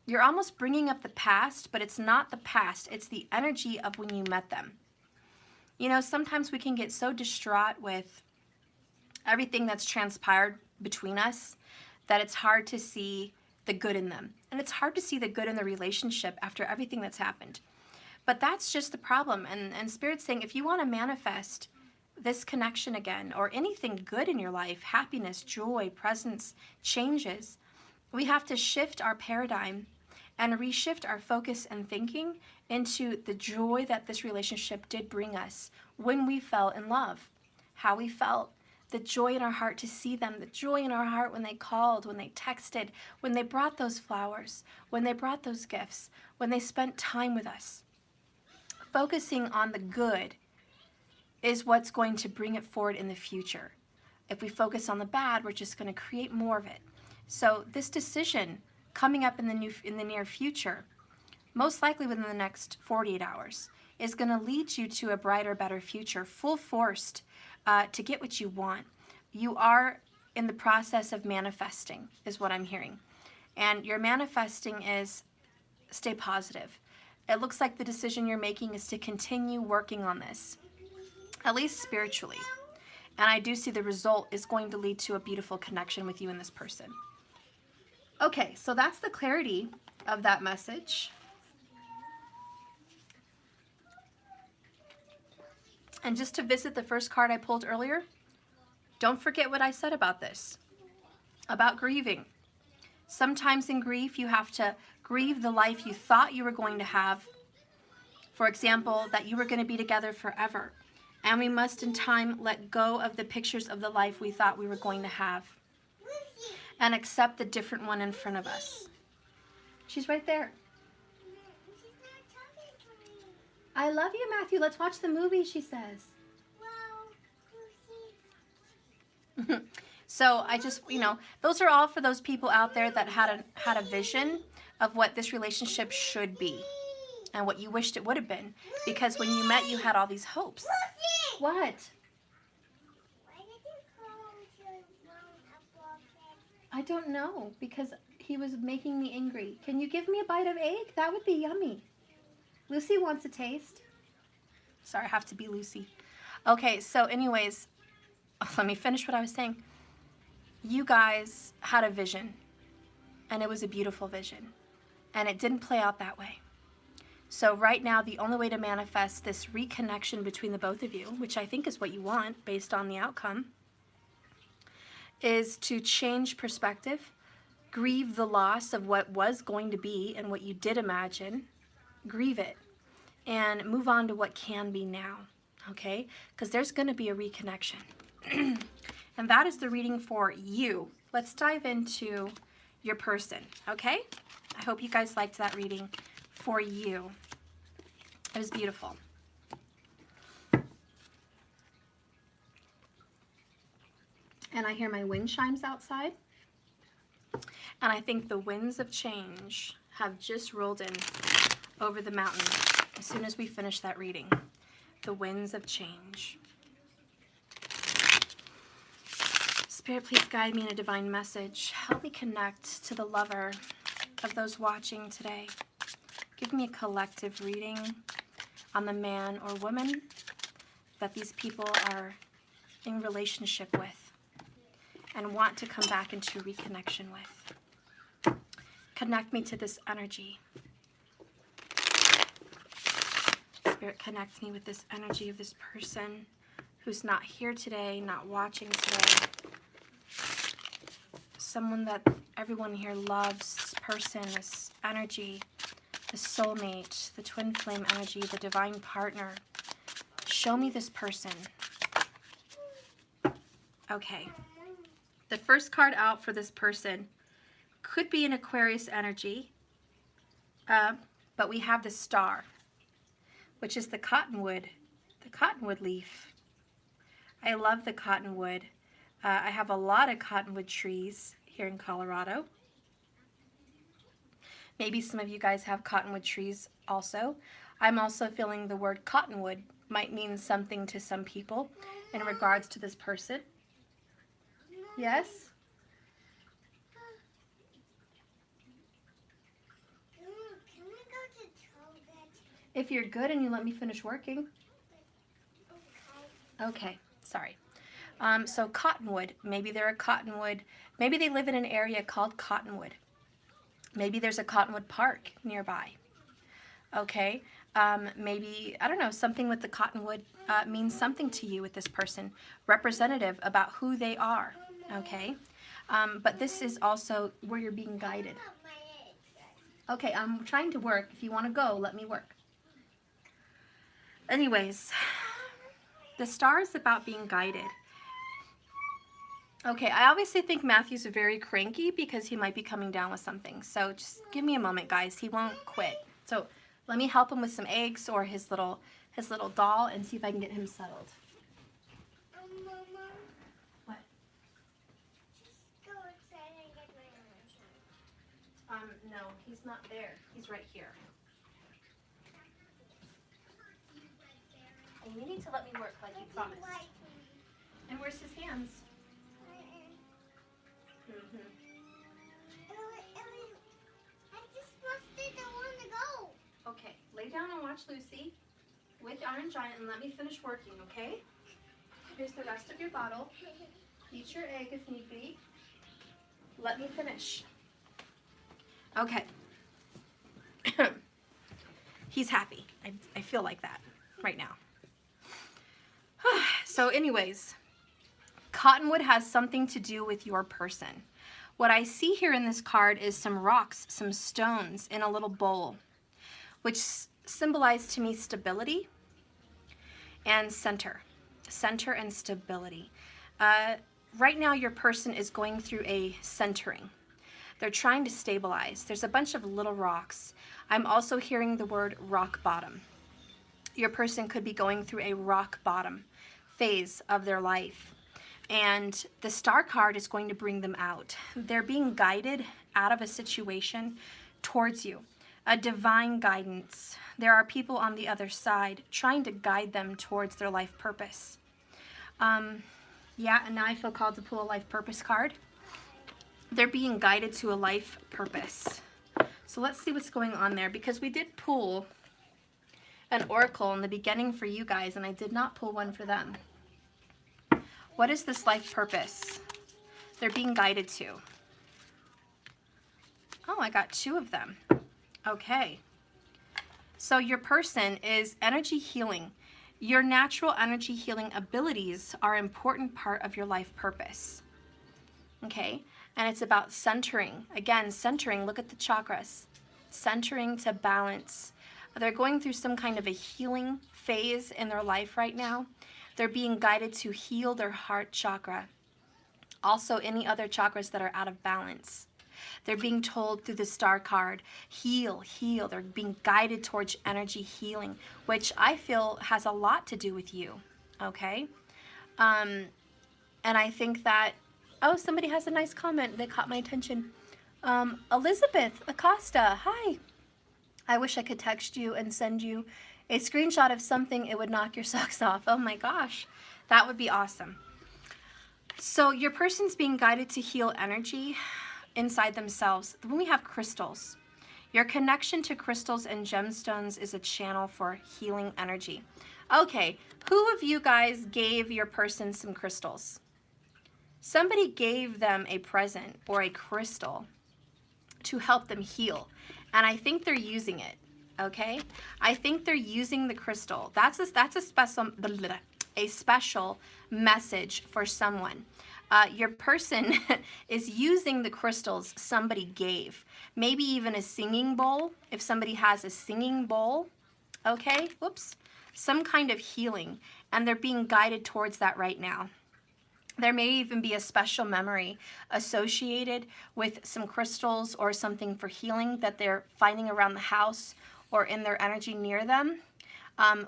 [SPEAKER 1] you're almost bringing up the past, but it's not the past. It's the energy of when you met them. You know, sometimes we can get so distraught with everything that's transpired between us that it's hard to see the good in them. And it's hard to see the good in the relationship after everything that's happened. But that's just the problem. And Spirit's saying if you want to manifest this connection again or anything good in your life, happiness, joy, presence, changes, we have to shift our paradigm and reshift our focus and thinking into the joy that this relationship did bring us when we fell in love, how we felt, the joy in our heart to see them, the joy in our heart when they called, when they texted, when they brought those flowers, when they brought those gifts, when they spent time with us. Focusing on the good is what's going to bring it forward in the future. If we focus on the bad, we're just going to create more of it. So this decision coming up in the near future, most likely within the next 48 hours, is going to lead you to a brighter, better future, full forced to get what you want. You are in the process of manifesting, is what I'm hearing. And your manifesting is stay positive. It looks like the decision you're making is to continue working on this, at least spiritually. And I do see the result is going to lead to a beautiful connection with you and this person. Okay, so that's the clarity of that message. And just to visit the first card I pulled earlier, don't forget what I said about this, about grieving. Sometimes in grief, you have to grieve the life you thought you were going to have. For example, that you were going to be together forever. And we must in time let go of the pictures of the life we thought we were going to have and accept the different one in front of us. She's right there.
[SPEAKER 2] She's not talking to me.
[SPEAKER 1] I love you, Matthew. Let's watch the movie, she says.
[SPEAKER 2] Well,
[SPEAKER 1] So I just, those are all for those people out there that had a vision of what this relationship should be and what you wished it would have been. Because when you met, you had all these hopes.
[SPEAKER 2] Lucy!
[SPEAKER 1] What?
[SPEAKER 2] Why did you call your mom a blockhead?
[SPEAKER 1] I don't know, because he was making me angry. Can you give me a bite of egg? That would be yummy. Lucy wants a taste. Sorry, I have to be Lucy. Okay, so anyways, let me finish what I was saying. You guys had a vision, and it was a beautiful vision, and it didn't play out that way. So right now, the only way to manifest this reconnection between the both of you, which I think is what you want based on the outcome, is to change perspective, grieve the loss of what was going to be and what you did imagine, grieve it, and move on to what can be now, okay? Because there's going to be a reconnection. And that is the reading for you. Let's dive into your person, okay? I hope you guys liked that reading for you. It was beautiful. And I hear my wind chimes outside. And I think the winds of change have just rolled in over the mountain as soon as we finish that reading. The winds of change. Spirit, please guide me in a divine message. Help me connect to the lover of those watching today. Give me a collective reading on the man or woman that these people are in relationship with and want to come back into reconnection with. Connect me to this energy. Spirit connects me with this energy of this person who's not here today, not watching today. Someone that everyone here loves, this person, this energy, the soulmate, the twin flame energy, the divine partner. Show me this person. Okay. The first card out for this person could be an Aquarius energy, but we have the star, which is the cottonwood leaf. I love the cottonwood. I have a lot of cottonwood trees here in Colorado. Maybe some of you guys have cottonwood trees also. I'm also feeling the word cottonwood might mean something to some people in regards to this person. Yes?
[SPEAKER 2] Can we go to toilet?
[SPEAKER 1] If you're good and you let me finish working.
[SPEAKER 2] Okay.
[SPEAKER 1] Okay, sorry. So cottonwood, maybe they're a cottonwood, maybe they live in an area called Cottonwood. Maybe there's a cottonwood park nearby. Okay, maybe, I don't know, something with the cottonwood means something to you with this person, representative about who they are, okay? But this is also where you're being guided. Okay, I'm trying to work. If you want to go, let me work. Anyways, the star is about being guided. Okay, I obviously think Matthew's very cranky because he might be coming down with something. So just give me a moment, guys. He won't quit. So let me help him with some eggs or his little doll and see if I can get him settled.
[SPEAKER 2] Mama,
[SPEAKER 1] What?
[SPEAKER 2] just go outside and get my orange.
[SPEAKER 1] No, he's not there. He's right here. And you need to let me work like you promised. And where's his hands? Mm-hmm.
[SPEAKER 2] I just didn't want to go.
[SPEAKER 1] Okay, lay down and watch Lucy with Iron Giant and let me finish working, okay? Here's the rest of your bottle. Eat your egg if need be. Let me finish. Okay. He's happy. I feel like that right now. So anyways, cottonwood has something to do with your person. What I see here in this card is some rocks, some stones in a little bowl, which symbolize to me stability and center and stability. Right now your person is going through a centering. They're trying to stabilize. There's a bunch of little rocks. I'm also hearing the word rock bottom. Your person could be going through a rock bottom phase of their life. And the star card is going to bring them out. They're being guided out of a situation towards you. A divine guidance. There are people on the other side trying to guide them towards their life purpose. Yeah, and now I feel called to pull a life purpose card. They're being guided to a life purpose. So let's see what's going on there, because we did pull an oracle in the beginning for you guys, and I did not pull one for them. What is this life purpose they're being guided to? Oh, I got two of them. Okay. So your person is energy healing. Your natural energy healing abilities are an important part of your life purpose. Okay? And it's about centering. Again, centering. Look at the chakras. Centering to balance. They're going through some kind of a healing phase in their life right now. They're being guided to heal their heart chakra. Also, any other chakras that are out of balance. They're being told through the star card, heal, heal. They're being guided towards energy healing, which I feel has a lot to do with you, okay? And I think that, oh, somebody has a nice comment that caught my attention. Elizabeth Acosta, hi. I wish I could text you and send you a screenshot of something. It would knock your socks off. Oh my gosh, that would be awesome. So your person's being guided to heal energy inside themselves. When we have crystals, your connection to crystals and gemstones is a channel for healing energy. Okay, who of you guys gave your person some crystals? Somebody gave them a present or a crystal to help them heal. And I think they're using it, okay? I think they're using the crystal. That's a special message for someone. Your person is using the crystals somebody gave. Maybe even a singing bowl, if somebody has a singing bowl, okay? Whoops. Some kind of healing, and they're being guided towards that right now. There may even be a special memory associated with some crystals or something for healing that they're finding around the house or in their energy near them,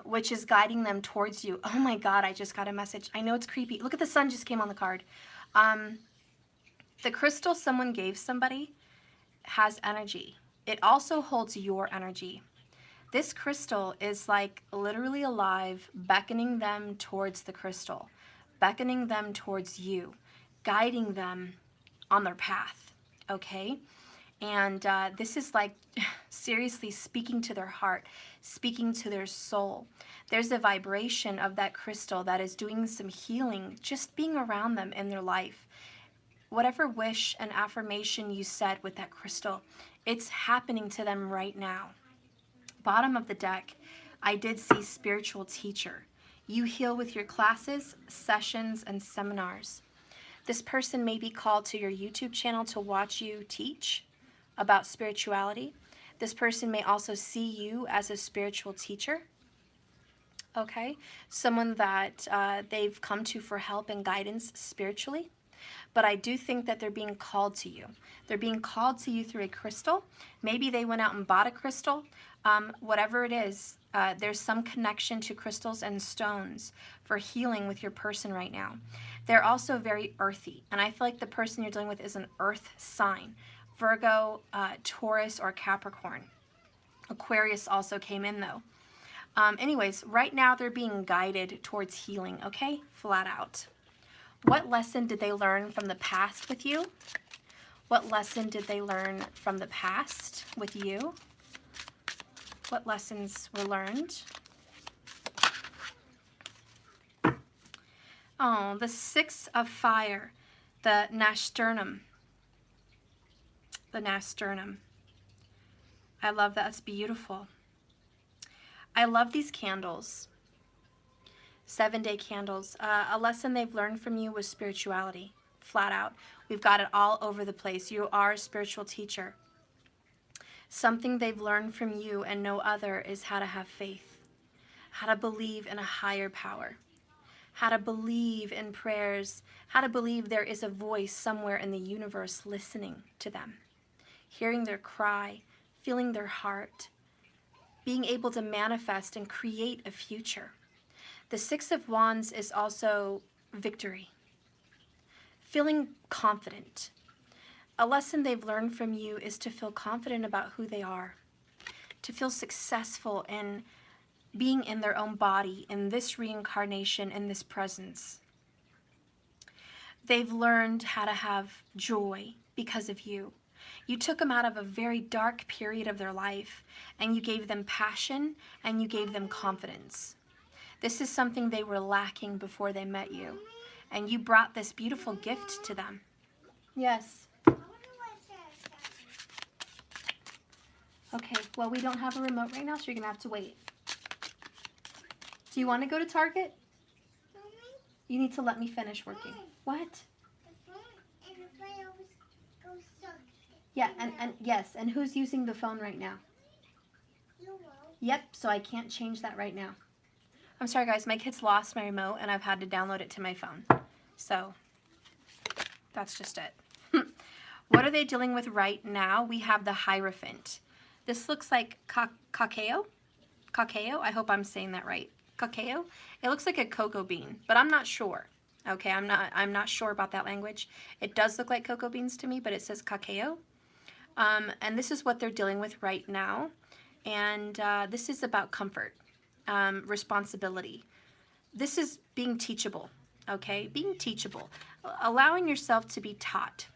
[SPEAKER 1] which is guiding them towards you. Oh my God, I just got a message. I know it's creepy. Look at the sun just came on the card. The crystal someone gave somebody has energy. It also holds your energy. This crystal is like literally alive, beckoning them towards the crystal, beckoning them towards you, guiding them on their path, okay? And this is like seriously speaking to their heart, speaking to their soul. There's a vibration of that crystal that is doing some healing, just being around them in their life. Whatever wish and affirmation you said with that crystal, it's happening to them right now. Bottom of the deck, I did see spiritual teacher. You heal with your classes, sessions, and seminars. This person may be called to your YouTube channel to watch you teach about spirituality. This person may also see you as a spiritual teacher, okay? Someone that they've come to for help and guidance spiritually. But I do think that they're being called to you. They're being called to you through a crystal. Maybe they went out and bought a crystal. Whatever it is, there's some connection to crystals and stones for healing with your person right now. They're also very earthy, and I feel like the person you're dealing with is an earth sign. Virgo, Taurus, or Capricorn. Aquarius also came in though. Anyways, right now they're being guided towards healing, okay? Flat out. What lesson did they learn from the past with you? What lesson did they learn from the past with you? What lessons were learned? Oh, the Six of Fire, the nasturtium. The nasturtium. I love that. It's beautiful. I love these candles. 7-day candles. A lesson they've learned from you was spirituality. Flat out. We've got it all over the place. You are a spiritual teacher. Something they've learned from you and no other is how to have faith, how to believe in a higher power, how to believe in prayers, how to believe there is a voice somewhere in the universe listening to them, hearing their cry, feeling their heart, being able to manifest and create a future. The Six of Wands is also victory, feeling confident. A lesson they've learned from you is to feel confident about who they are, to feel successful in being in their own body, in this reincarnation, in this presence. They've learned how to have joy because of you. You took them out of a very dark period of their life, and you gave them passion, and you gave them confidence. This is something they were lacking before they met you, and you brought this beautiful gift to them. Yes. Okay, well, we don't have a remote right now, so you're going to have to wait. Do you want to go to Target? You need to let me finish working. What? Yeah, and yes, and who's using the phone right now? You will. Yep, so I can't change that right now. I'm sorry, guys, my kids lost my remote, and I've had to download it to my phone. So, that's just it. What are they dealing with right now? We have the Hierophant. This looks like cacao. Cacao? I hope I'm saying that right. Cacao? It looks like a cocoa bean, but I'm not sure. Okay, I'm not sure about that language. It does look like cocoa beans to me, but it says cacao. And this is what they're dealing with right now. And this is about comfort, responsibility. This is being teachable, okay? Being teachable, allowing yourself to be taught.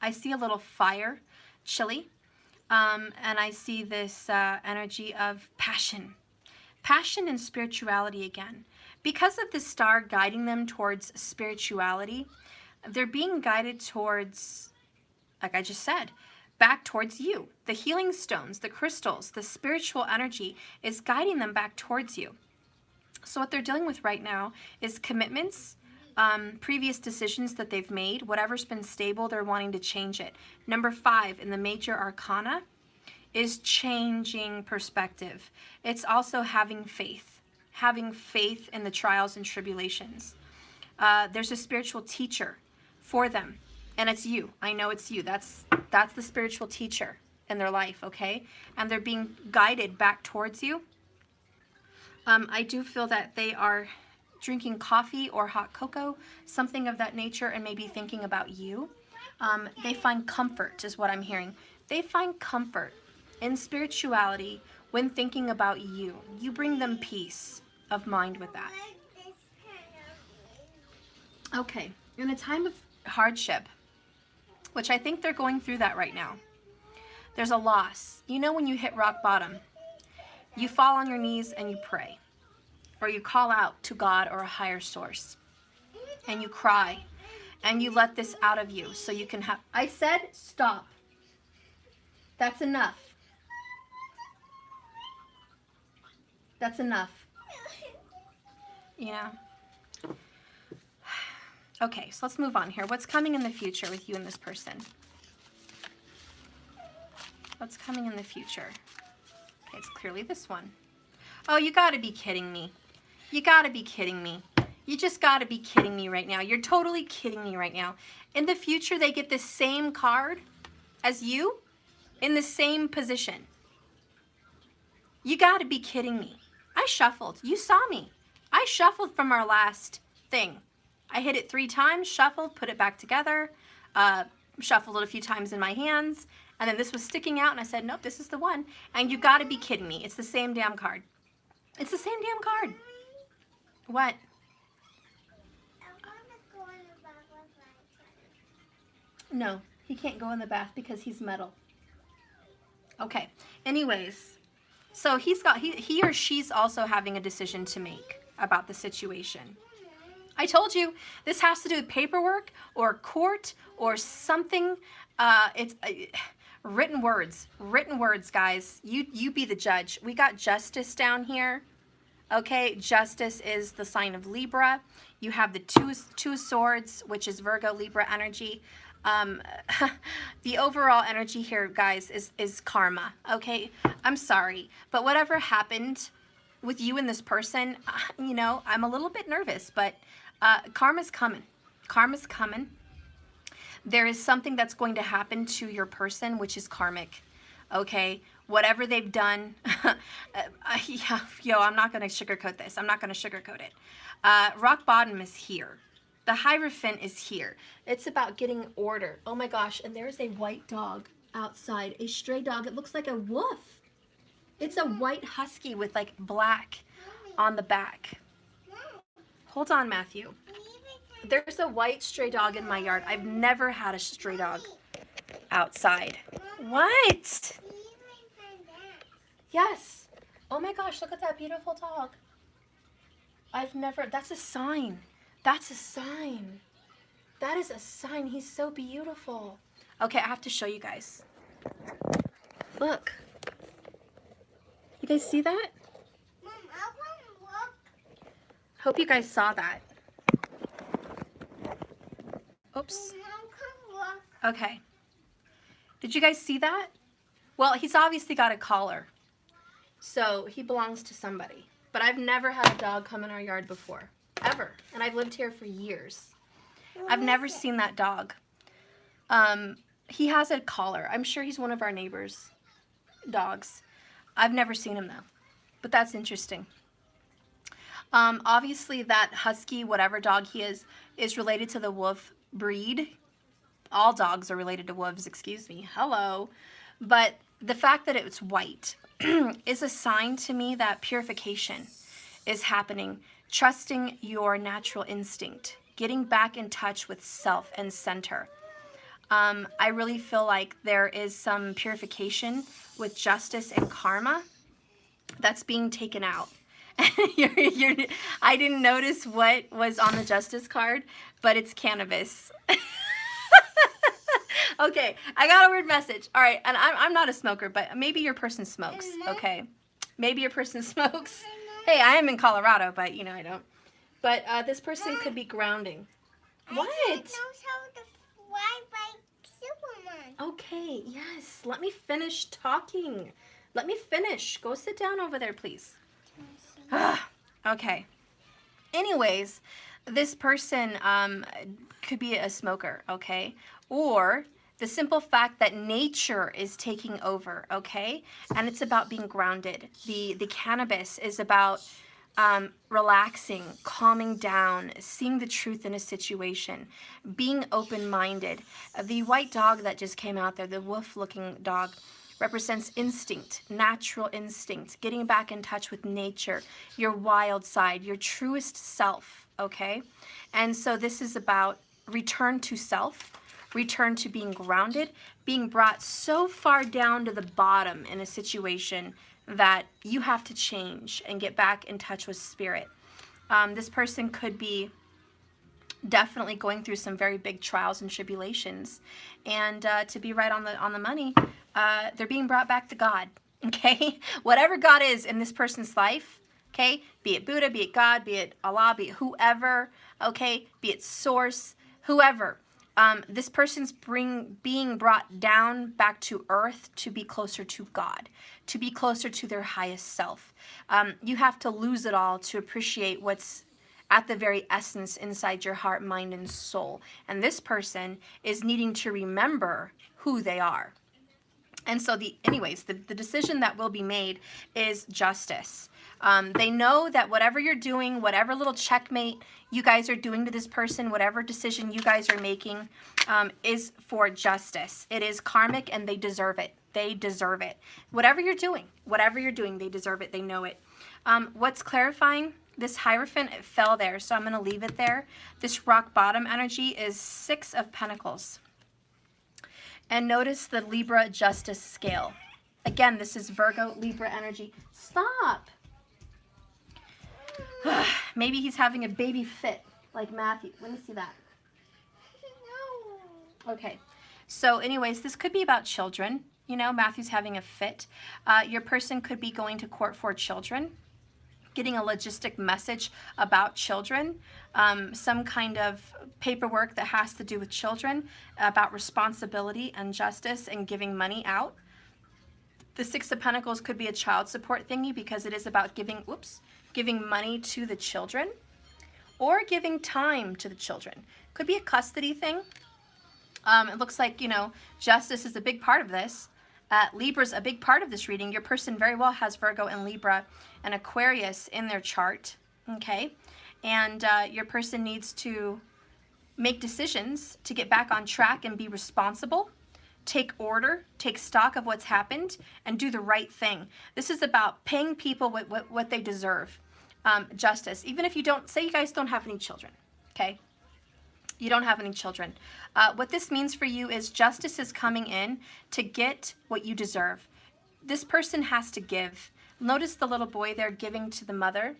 [SPEAKER 1] I see a little fire, chili. And I see this energy of passion, Passion and spirituality again. Because of the star guiding them towards spirituality, they're being guided towards, like I just said, back towards you. The healing stones, the crystals, the spiritual energy is guiding them back towards you. So what they're dealing with right now is commitments, previous decisions that they've made. Whatever's been stable, they're wanting to change it. Number 5 in the major arcana is changing perspective. It's also having faith in the trials and tribulations. There's a spiritual teacher for them, and it's you. I know it's you. That's the spiritual teacher in their life, okay? And they're being guided back towards you. I do feel that they are drinking coffee or hot cocoa, something of that nature, and maybe thinking about you. They find comfort, is what I'm hearing. They find comfort in spirituality when thinking about you. You bring them peace of mind with that. Okay, in a time of hardship, which I think they're going through that right now, there's a loss. You know, when you hit rock bottom, you fall on your knees and you pray, or you call out to God or a higher source, and you cry, and you let this out of you so you can have... I said stop. That's enough. That's enough. You know? Okay, so let's move on here. What's coming in the future with you and this person? What's coming in the future? Okay, it's clearly this one. Oh, you gotta be kidding me. You gotta be kidding me. You just gotta be kidding me right now. You're totally kidding me right now. In the future, they get the same card as you in the same position. You gotta be kidding me. I shuffled. You saw me. I shuffled from our last thing. I hit it 3 times, shuffled, put it back together, shuffled it a few times in my hands, and then this was sticking out, and I said, nope, this is the one. And you gotta be kidding me. It's the same damn card. It's the same damn card. What? No, he can't go in the bath because he's metal. Okay, anyways, so he or she's also having a decision to make about the situation. I told you, this has to do with paperwork or court or something. It's written words, guys. You be the judge. We got justice down here. Okay, justice is the sign of Libra. You have the two of swords, which is Virgo, Libra energy. The overall energy here, guys, is karma. Okay, I'm sorry, but whatever happened with you and this person, you know, I'm a little bit nervous, but karma's coming. Karma's coming. There is something that's going to happen to your person, which is karmic. Okay, whatever they've done. Yo, I'm not going to sugarcoat this. I'm not going to sugarcoat it. Rock bottom is here. The Hierophant is here. It's about getting order. Oh my gosh, and there's a white dog outside, a stray dog. It looks like a wolf. It's a white husky with like black on the back. Hold on, Matthew. There's a white stray dog in my yard. I've never had a stray dog outside. What? Yes. Oh my gosh, look at that beautiful dog. That's a sign. That's a sign. That is a sign. He's so beautiful. Okay, I have to show you guys. Look. You guys see that?
[SPEAKER 2] Mom, I want to look.
[SPEAKER 1] Hope you guys saw that. Oops.
[SPEAKER 2] Mom, come look.
[SPEAKER 1] Okay. Did you guys see that? Well, he's obviously got a collar. So he belongs to somebody. But I've never had a dog come in our yard before. Ever. And I've lived here for years. I've never seen that dog. He has a collar. I'm sure he's one of our neighbors' dogs. I've never seen him though. But that's interesting. Obviously that husky, whatever dog he is related to the wolf breed. All dogs are related to wolves, excuse me. Hello. But the fact that it's white is a sign to me that purification is happening. Trusting your natural instinct. Getting back in touch with self and center. I really feel like there is some purification with justice and karma that's being taken out. I didn't notice what was on the Justice card, but it's cannabis. Okay, I got a weird message. All right, and I'm not a smoker, but maybe your person smokes, okay? Maybe your person smokes. Hey, I am in Colorado, but, you know, I don't. But this person could be grounding. What?
[SPEAKER 2] I knows how to fly by Superman.
[SPEAKER 1] Okay, yes. Let me finish talking. Let me finish. Go sit down over there, please. Okay. Anyways, this person could be a smoker, okay? Or the simple fact that nature is taking over, okay? And it's about being grounded. The cannabis is about relaxing, calming down, seeing the truth in a situation, being open-minded. The white dog that just came out there, the wolf-looking dog, represents instinct, natural instinct, getting back in touch with nature, your wild side, your truest self, okay? And so this is about return to self, return to being grounded, being brought so far down to the bottom in a situation that you have to change and get back in touch with spirit. This person could be definitely going through some very big trials and tribulations, and to be right on the money, they're being brought back to God. Okay, whatever God is in this person's life. Okay, be it Buddha, be it God, be it Allah, be it whoever. Okay, be it Source, whoever. This person's being brought down back to earth to be closer to God, to be closer to their highest self. You have to lose it all to appreciate what's at the very essence inside your heart, mind, and soul. And this person is needing to remember who they are. And so anyways, the decision that will be made is justice. They know that whatever you're doing, whatever little checkmate you guys are doing to this person, whatever decision you guys are making, is for justice. It is karmic, and they deserve it. They deserve it. Whatever you're doing, they deserve it. They know it. What's clarifying? This Hierophant, it fell there, so I'm going to leave it there. This rock bottom energy is 6 of Pentacles. And notice the Libra justice scale. Again, this is Virgo, Libra energy. Stop. Maybe he's having a baby fit like Matthew. Let me see that.
[SPEAKER 2] No.
[SPEAKER 1] Okay. So anyways, this could be about children. You know, Matthew's having a fit. Your person could be going to court for children, getting a logistic message about children, some kind of paperwork that has to do with children, about responsibility and justice and giving money out. The 6 of Pentacles could be a child support thingy because it is about giving money to the children or giving time to the children. Could be a custody thing. It looks like, you know, justice is a big part of this. Libra's a big part of this reading. Your person very well has Virgo and Libra and Aquarius in their chart, okay? And your person needs to make decisions to get back on track and be responsible, take order, take stock of what's happened, and do the right thing. This is about paying people what they deserve. Justice. Even if you don't, say you guys don't have any children, okay? You don't have any children. What this means for you is justice is coming in to get what you deserve. This person has to give. Notice the little boy there giving to the mother.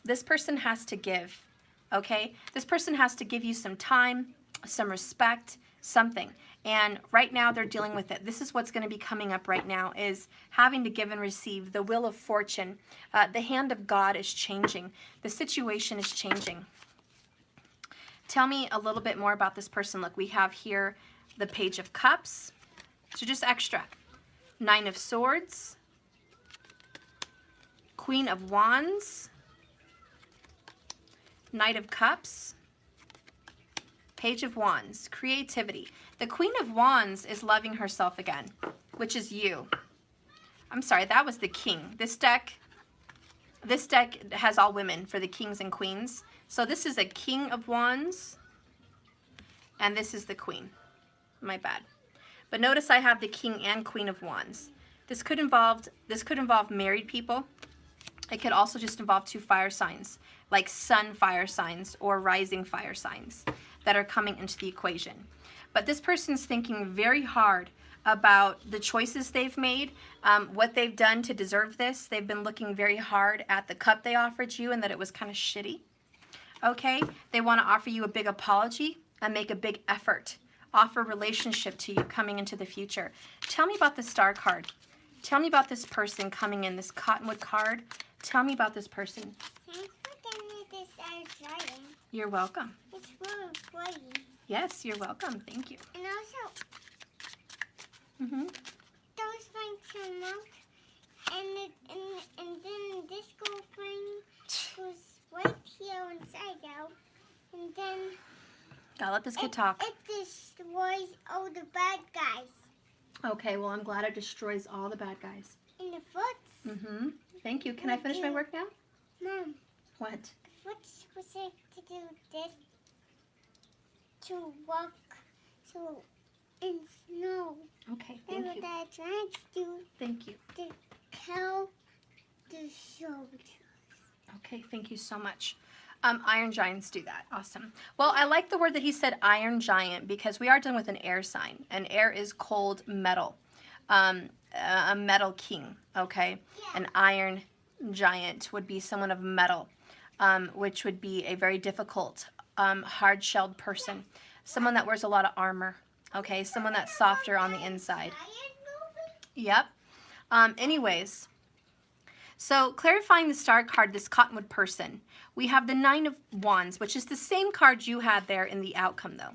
[SPEAKER 1] This person has to give, okay? This person has to give you some time, some respect, something. And right now they're dealing with it. This is what's going to be coming up right now, is having to give and receive. The wheel of fortune. The hand of God is changing. The situation is changing. Tell me a little bit more about this person. Look, we have here the Page of Cups. So just extra. 9 of Swords. Queen of Wands. Knight of Cups. Page of Wands. Creativity. The Queen of Wands is loving herself again, which is you. I'm sorry, that was the King. This deck has all women for the kings and queens. So this is a King of Wands, and this is the Queen. My bad. But notice I have the King and Queen of Wands. This could involve married people. It could also just involve 2 fire signs, like sun fire signs or rising fire signs that are coming into the equation. But this person's thinking very hard about the choices they've made, what they've done to deserve this. They've been looking very hard at the cup they offered you and that it was kind of shitty. Okay, they want to offer you a big apology and make a big effort. Offer relationship to you coming into the future. Tell me about the star card. Tell me about this person coming in, this cottonwood card. Tell me about this person.
[SPEAKER 2] Thanks for giving me this exciting.
[SPEAKER 1] You're welcome.
[SPEAKER 2] It's really pretty.
[SPEAKER 1] Yes, you're welcome. Thank you.
[SPEAKER 2] And also, those things come out, and then this gold thing goes right here inside out, and then
[SPEAKER 1] Gotta let this kid talk.
[SPEAKER 2] It destroys all the bad guys.
[SPEAKER 1] Okay, well, I'm glad it destroys all the bad guys.
[SPEAKER 2] In the foot.
[SPEAKER 1] Thank you. Can I finish my work now?
[SPEAKER 2] Mom.
[SPEAKER 1] What?
[SPEAKER 2] The foot's supposed to do this to walk so in snow.
[SPEAKER 1] Okay, thank you.
[SPEAKER 2] That's what I do.
[SPEAKER 1] Thank you.
[SPEAKER 2] To tell the shoulders.
[SPEAKER 1] Okay, thank you so much. Iron giants do that. Awesome. Well, I like the word that he said, iron giant, because we are dealing with an air sign, and air is cold metal. A metal king, okay? Yeah. An iron giant would be someone of metal, which would be a very difficult, hard-shelled person. Someone that wears a lot of armor, okay? Someone that's softer on the inside. Yep. Anyways, so clarifying the star card, this cottonwood person, we have the 9 of Wands, which is the same card you had there in the outcome, though.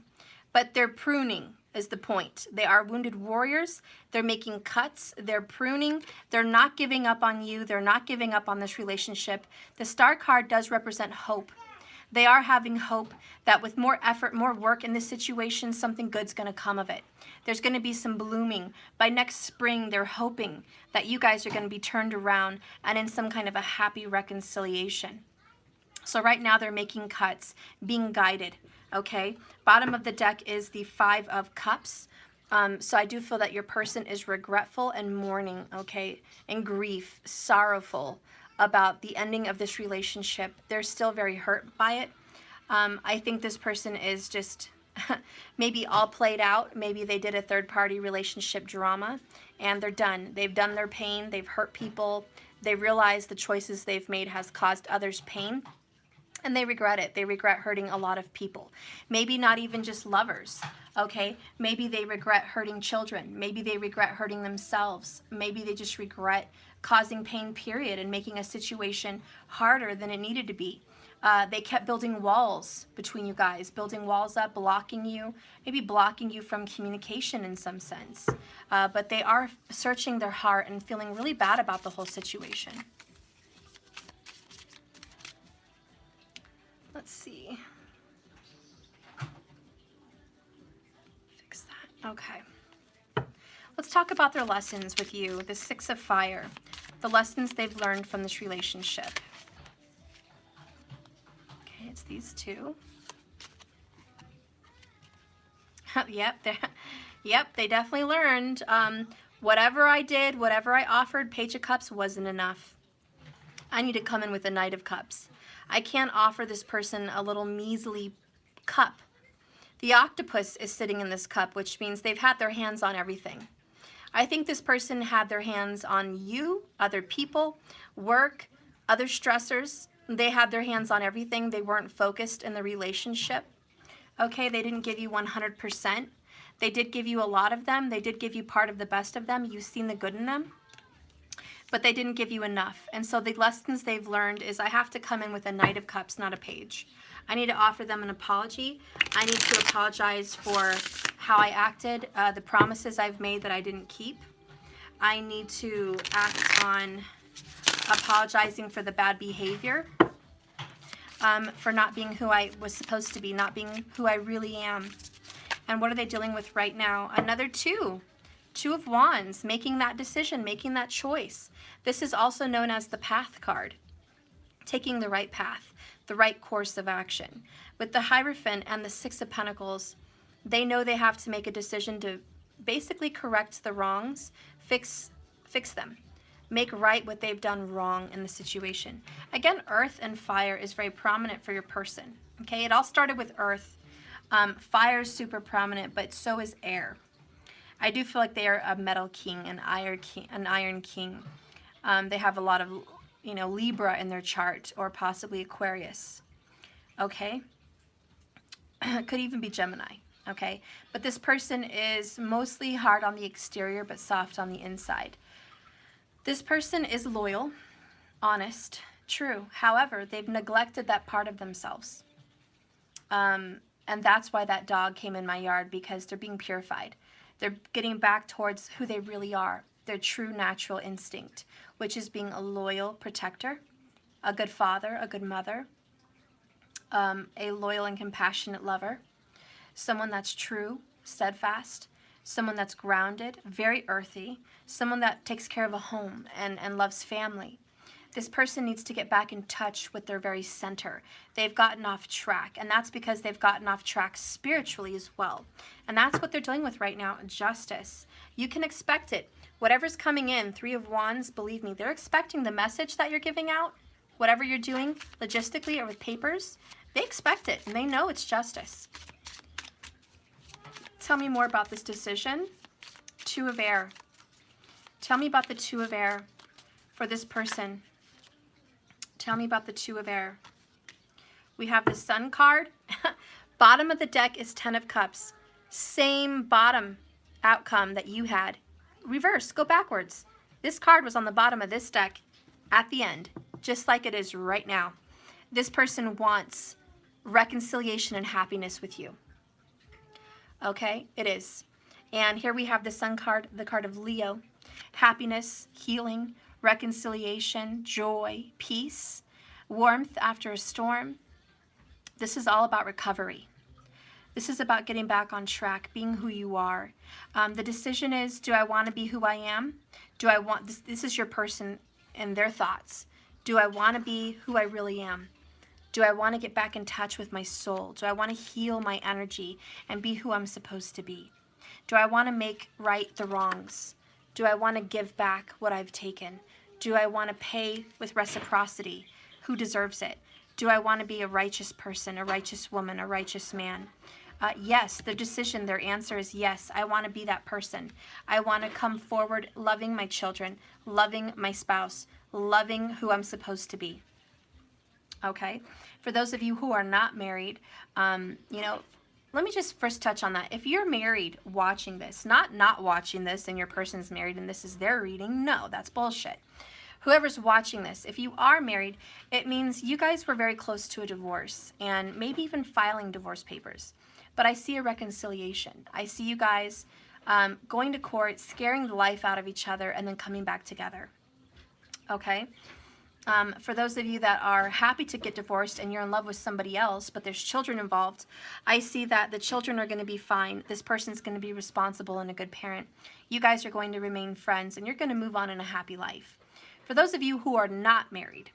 [SPEAKER 1] But they're pruning is the point. They are wounded warriors. They're making cuts. They're pruning. They're not giving up on you. They're not giving up on this relationship. The star card does represent hope. They are having hope that with more effort, more work in this situation, something good's going to come of it. There's going to be some blooming. By next spring, they're hoping that you guys are going to be turned around and in some kind of a happy reconciliation. So right now they're making cuts, being guided, okay? Bottom of the deck is the 5 of Cups. So I do feel that your person is regretful and mourning, okay? And grief, sorrowful about the ending of this relationship. They're still very hurt by it. I think this person is just maybe all played out. Maybe they did a third-party relationship drama and they're done. They've done their pain. They've hurt people. They realize the choices they've made has caused others pain. And they regret it. They regret hurting a lot of people. Maybe not even just lovers, okay? Maybe they regret hurting children. Maybe they regret hurting themselves. Maybe they just regret causing pain, period, and making a situation harder than it needed to be. They kept building walls between you guys, building walls up, blocking you, maybe blocking you from communication in some sense. But they are searching their heart and feeling really bad about the whole situation. Let's see. Fix that. Okay. Let's talk about their lessons with you. The 6 of Fire. The lessons they've learned from this relationship. Okay, it's these 2. Yep, they definitely learned. Whatever I did, whatever I offered, Page of Cups wasn't enough. I need to come in with a Knight of Cups. I can't offer this person a little measly cup. The octopus is sitting in this cup, which means they've had their hands on everything. I think this person had their hands on you, other people, work, other stressors. They had their hands on everything. They weren't focused in the relationship. Okay, they didn't give you 100%. They did give you a lot of them. They did give you part of the best of them. You've seen the good in them. But they didn't give you enough. And so the lessons they've learned is I have to come in with a Knight of Cups, not a Page. I need to offer them an apology. I need to apologize for how I acted, the promises I've made that I didn't keep. I need to act on apologizing for the bad behavior, for not being who I was supposed to be, not being who I really am. And what are they dealing with right now? Another 2. 2 of Wands, making that decision, making that choice. This is also known as the Path card, taking the right path, the right course of action. With the Hierophant and the 6 of Pentacles, they know they have to make a decision to basically correct the wrongs, fix them, make right what they've done wrong in the situation. Again, Earth and Fire is very prominent for your person. Okay, it all started with Earth. Fire is super prominent, but so is air. I do feel like they are a metal king, an iron king. They have a lot of, Libra in their chart, or possibly Aquarius. Okay? Could even be Gemini. Okay? But this person is mostly hard on the exterior, but soft on the inside. This person is loyal, honest, true. However, they've neglected that part of themselves. And that's why that dog came in my yard, because they're being purified. They're getting back towards who they really are, their true natural instinct, which is being a loyal protector, a good father, a good mother, a loyal and compassionate lover, someone that's true, steadfast, someone that's grounded, very earthy, someone that takes care of a home and loves family. This person needs to get back in touch with their very center. They've gotten off track, and that's because they've gotten off track spiritually as well. And that's what they're dealing with right now, justice. You can expect it. Whatever's coming in, Three of Wands, believe me, they're expecting the message that you're giving out, whatever you're doing logistically or with papers, they expect it, and they know it's justice. Tell me more about this decision. Two of Air. Tell me about the Two of Air for this person. Tell me about the Two of Air. We have the Sun card. Bottom of the deck is Ten of Cups. Same bottom outcome that you had. Reverse, go backwards. This card was on the bottom of this deck at the end, just like it is right now. This person wants reconciliation and happiness with you. Okay, it is. And here we have the Sun card, the card of Leo. Happiness, healing, reconciliation, joy, peace, warmth after a storm. This is all about recovery. This is about getting back on track, being who you are. The decision is, do I want to be who I am? Do I want, this is your person and their thoughts. Do I want to be who I really am? Do I want to get back in touch with my soul? Do I want to heal my energy and be who I'm supposed to be? Do I want to make right the wrongs? Do I want to give back what I've taken? Do I want to pay with reciprocity? Who deserves it? Do I want to be a righteous person, a righteous woman, a righteous man? Yes, their decision, their answer is yes, I want to be that person. I want to come forward loving my children, loving my spouse, loving who I'm supposed to be. Okay? For those of you who are not married, let me just first touch on that. If you're married watching this, not watching this and your person's married and this is their reading, no, that's bullshit. Whoever's watching this, if you are married, it means you guys were very close to a divorce and maybe even filing divorce papers. But I see a reconciliation. I see you guys going to court, scaring the life out of each other, and then coming back together. Okay? For those of you that are happy to get divorced and you're in love with somebody else, but there's children involved, I see that the children are going to be fine. This person's going to be responsible and a good parent. You guys are going to remain friends, and you're going to move on in a happy life. For those of you who are not married,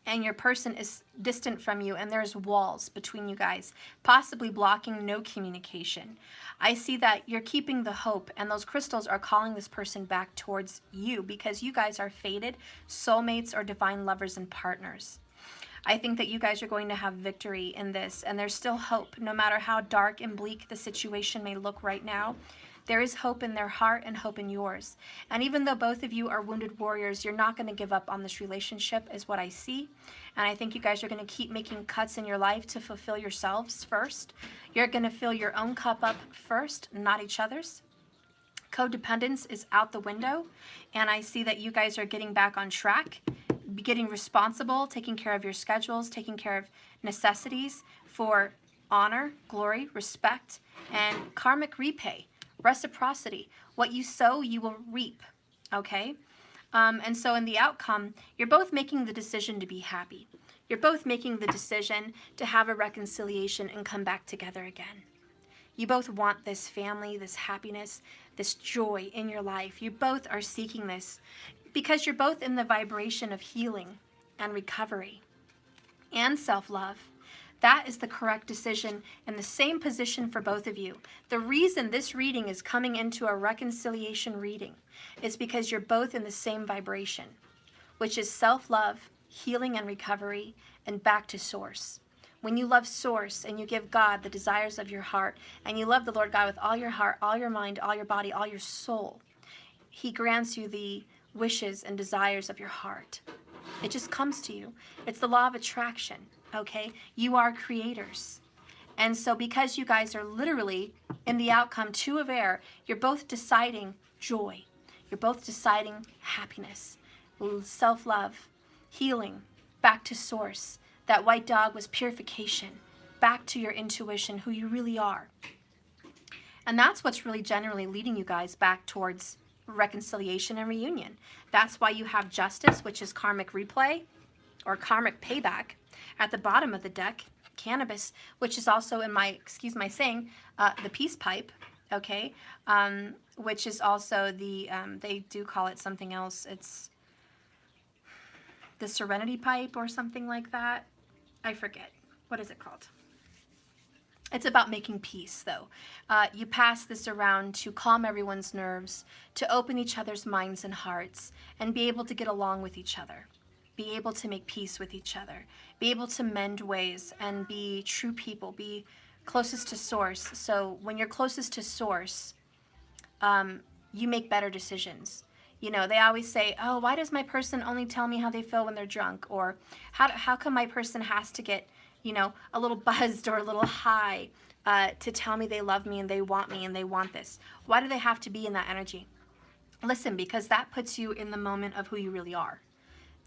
[SPEAKER 1] and your person is distant from you and there's walls between you guys, possibly blocking no communication, I see that you're keeping the hope, and those crystals are calling this person back towards you because you guys are fated soulmates or divine lovers and partners. I think that you guys are going to have victory in this, and there's still hope. No matter how dark and bleak the situation may look right now, there is hope in their heart and hope in yours. And even though both of you are wounded warriors, you're not going to give up on this relationship, is what I see. And I think you guys are going to keep making cuts in your life to fulfill yourselves first. You're going to fill your own cup up first, not each other's. Codependence is out the window. And I see that you guys are getting back on track, getting responsible, taking care of your schedules, taking care of necessities for honor, glory, respect, and karmic repay. Reciprocity. What you sow, you will reap. Okay? And so in the outcome, you're both making the decision to be happy. You're both making the decision to have a reconciliation and come back together again. You both want this family, this happiness, this joy in your life. You both are seeking this because you're both in the vibration of healing and recovery and self-love. That is the correct decision and the same position for both of you. The reason this reading is coming into a reconciliation reading is because you're both in the same vibration, which is self-love, healing and recovery, and back to source. When you love Source and you give God the desires of your heart, and you love the Lord God with all your heart, all your mind, all your body, all your soul, He grants you the wishes and desires of your heart. It just comes to you. It's the law of attraction, okay? You are creators. And so because you guys are literally in the outcome 2 of air, you're both deciding joy. You're both deciding happiness, self-love, healing, back to Source. That white dog was purification, back to your intuition, who you really are. And that's what's really generally leading you guys back towards reconciliation and reunion. That's why you have Justice, which is karmic replay or karmic payback at the bottom of the deck. Cannabis, which is also in my, excuse my saying, the peace pipe, okay, which is also the, they do call it something else. It's the serenity pipe or something like that. I forget. What is it called? It's about making peace, though. You pass this around to calm everyone's nerves, to open each other's minds and hearts, and be able to get along with each other. Be able to make peace with each other. Be able to mend ways and be true people. Be closest to Source. So when you're closest to Source, you make better decisions. You know, they always say, oh, why does my person only tell me how they feel when they're drunk? Or how come my person has to get, you know, a little buzzed or a little high to tell me they love me and they want this? Why do they have to be in that energy? Listen, because that puts you in the moment of who you really are.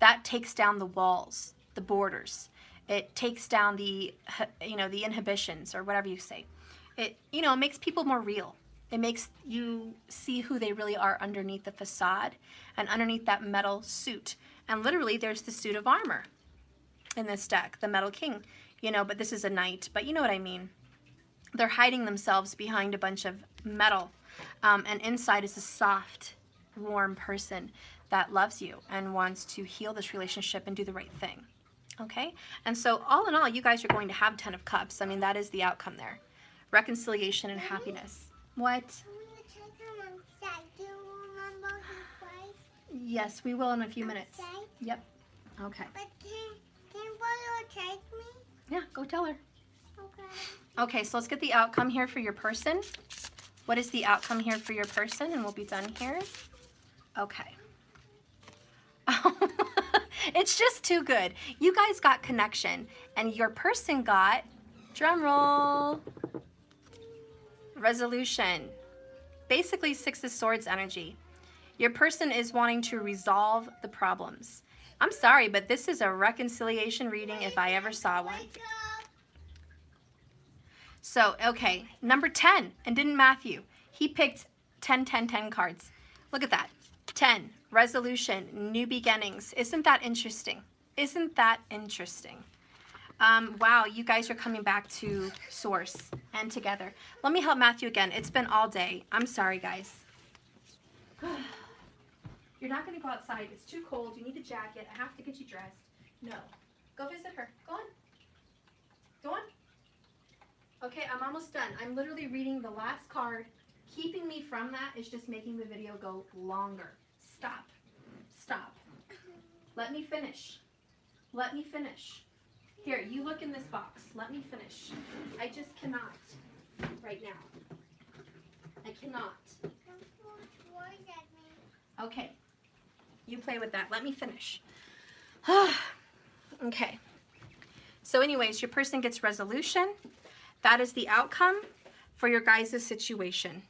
[SPEAKER 1] That takes down the walls, the borders. It takes down the, you know, the inhibitions or whatever you say. It, you know, makes people more real. It makes you see who they really are underneath the facade and underneath that metal suit. And literally, there's the suit of armor in this deck, the Metal King. You know, but this is a knight, but you know what I mean. They're hiding themselves behind a bunch of metal. And inside is a soft, warm person that loves you and wants to heal this relationship and do the right thing. Okay? And so all in all, you guys are going to have 10 of Cups. I mean, that is the outcome there. Reconciliation and happiness. What?
[SPEAKER 2] Do you remember the place?
[SPEAKER 1] Yes, we will in a few minutes.
[SPEAKER 2] Outside?
[SPEAKER 1] Yep. Okay.
[SPEAKER 2] But can Boyo take me?
[SPEAKER 1] Yeah, go tell her.
[SPEAKER 2] Okay.
[SPEAKER 1] Okay, so let's get the outcome here for your person. What is the outcome here for your person? And we'll be done here. Okay. It's just too good. You guys got connection, and your person got, drum roll, resolution. Basically 6 of Swords energy. Your person is wanting to resolve the problems. I'm sorry, but this is a reconciliation reading if I ever saw one.
[SPEAKER 2] Wake up.
[SPEAKER 1] So, okay, number 10, and didn't Matthew? He picked 10, 10, 10 cards. Look at that. 10, resolution, new beginnings. Isn't that interesting? Isn't that interesting? Wow, you guys are coming back to Source and together. Let me help Matthew again. It's been all day. I'm sorry, guys. You're not going to go outside. It's too cold. You need a jacket. I have to get you dressed. No. Go visit her. Go on. Go on. Okay, I'm almost done. I'm literally reading the last card. Keeping me from that is just making the video go longer. Stop. Stop. Let me finish. Let me finish. Here, you look in this box. Let me finish. I just cannot right now. I cannot.
[SPEAKER 2] Don't throw toys at me.
[SPEAKER 1] Okay. You play with that. Let me finish. Okay. So anyways, your person gets resolution. That is the outcome for your guys' situation.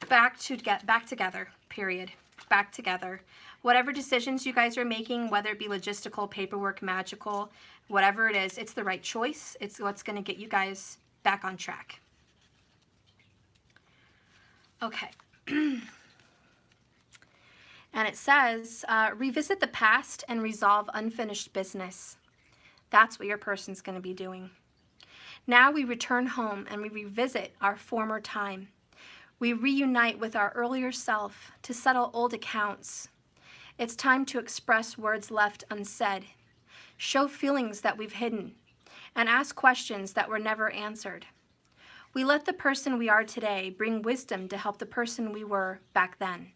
[SPEAKER 1] Back together, period. Back together. Whatever decisions you guys are making, whether it be logistical, paperwork, magical, whatever it is, it's the right choice. It's what's going to get you guys back on track. Okay. And it says, revisit the past and resolve unfinished business. That's what your person's going to be doing. Now we return home and we revisit our former time. We reunite with our earlier self to settle old accounts. It's time to express words left unsaid, show feelings that we've hidden, and ask questions that were never answered. We let the person we are today bring wisdom to help the person we were back then.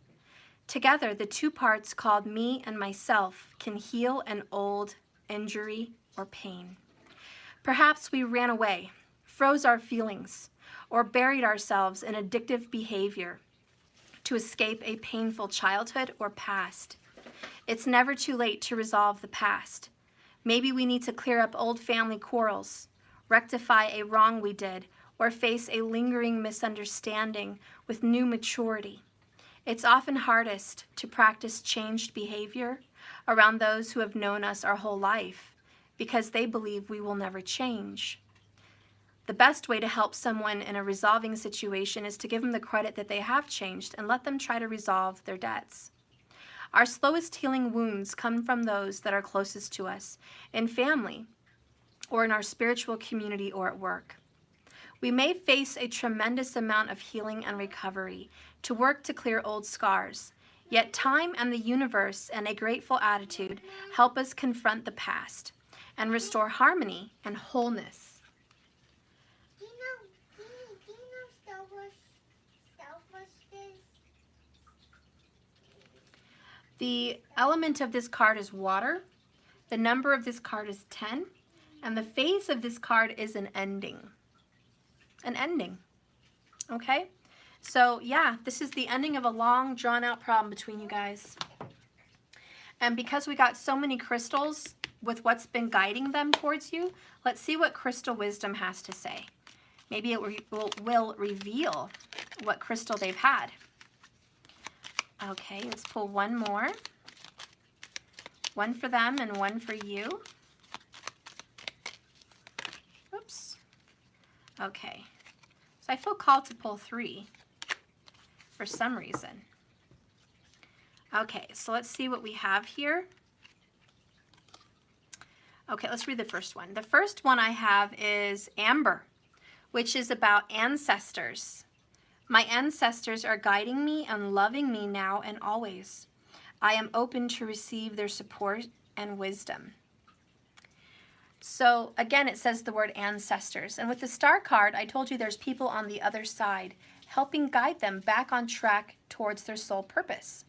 [SPEAKER 1] Together, the 2 parts called me and myself can heal an old injury or pain. Perhaps we ran away, froze our feelings, or buried ourselves in addictive behavior to escape a painful childhood or past. It's never too late to resolve the past. Maybe we need to clear up old family quarrels, rectify a wrong we did, or face a lingering misunderstanding with new maturity. It's often hardest to practice changed behavior around those who have known us our whole life because they believe we will never change. The best way to help someone in a resolving situation is to give them the credit that they have changed and let them try to resolve their debts. Our slowest healing wounds come from those that are closest to us, in family, or in our spiritual community or at work. We may face a tremendous amount of healing and recovery to work to clear old scars, yet time and the universe and a grateful attitude help us confront the past and restore harmony and wholeness.
[SPEAKER 2] Do you know Star Wars is?
[SPEAKER 1] The element of this card is water. The number of this card is 10. And the phase of this card is an ending. An ending. Okay? So, yeah, this is the ending of a long, drawn-out problem between you guys. And because we got so many crystals with what's been guiding them towards you, let's see what crystal wisdom has to say. Maybe it will reveal what crystal they've had. Okay, let's pull one more. One for them and one for you. Oops. Okay. So I feel called to pull 3 for some reason. Okay, so let's see what we have here. Okay, let's read the first one. The first one I have is Amber, which is about ancestors. My ancestors are guiding me and loving me now and always. I am open to receive their support and wisdom. So again, it says the word ancestors. And with the star card, I told you there's people on the other side helping guide them back on track towards their soul purpose.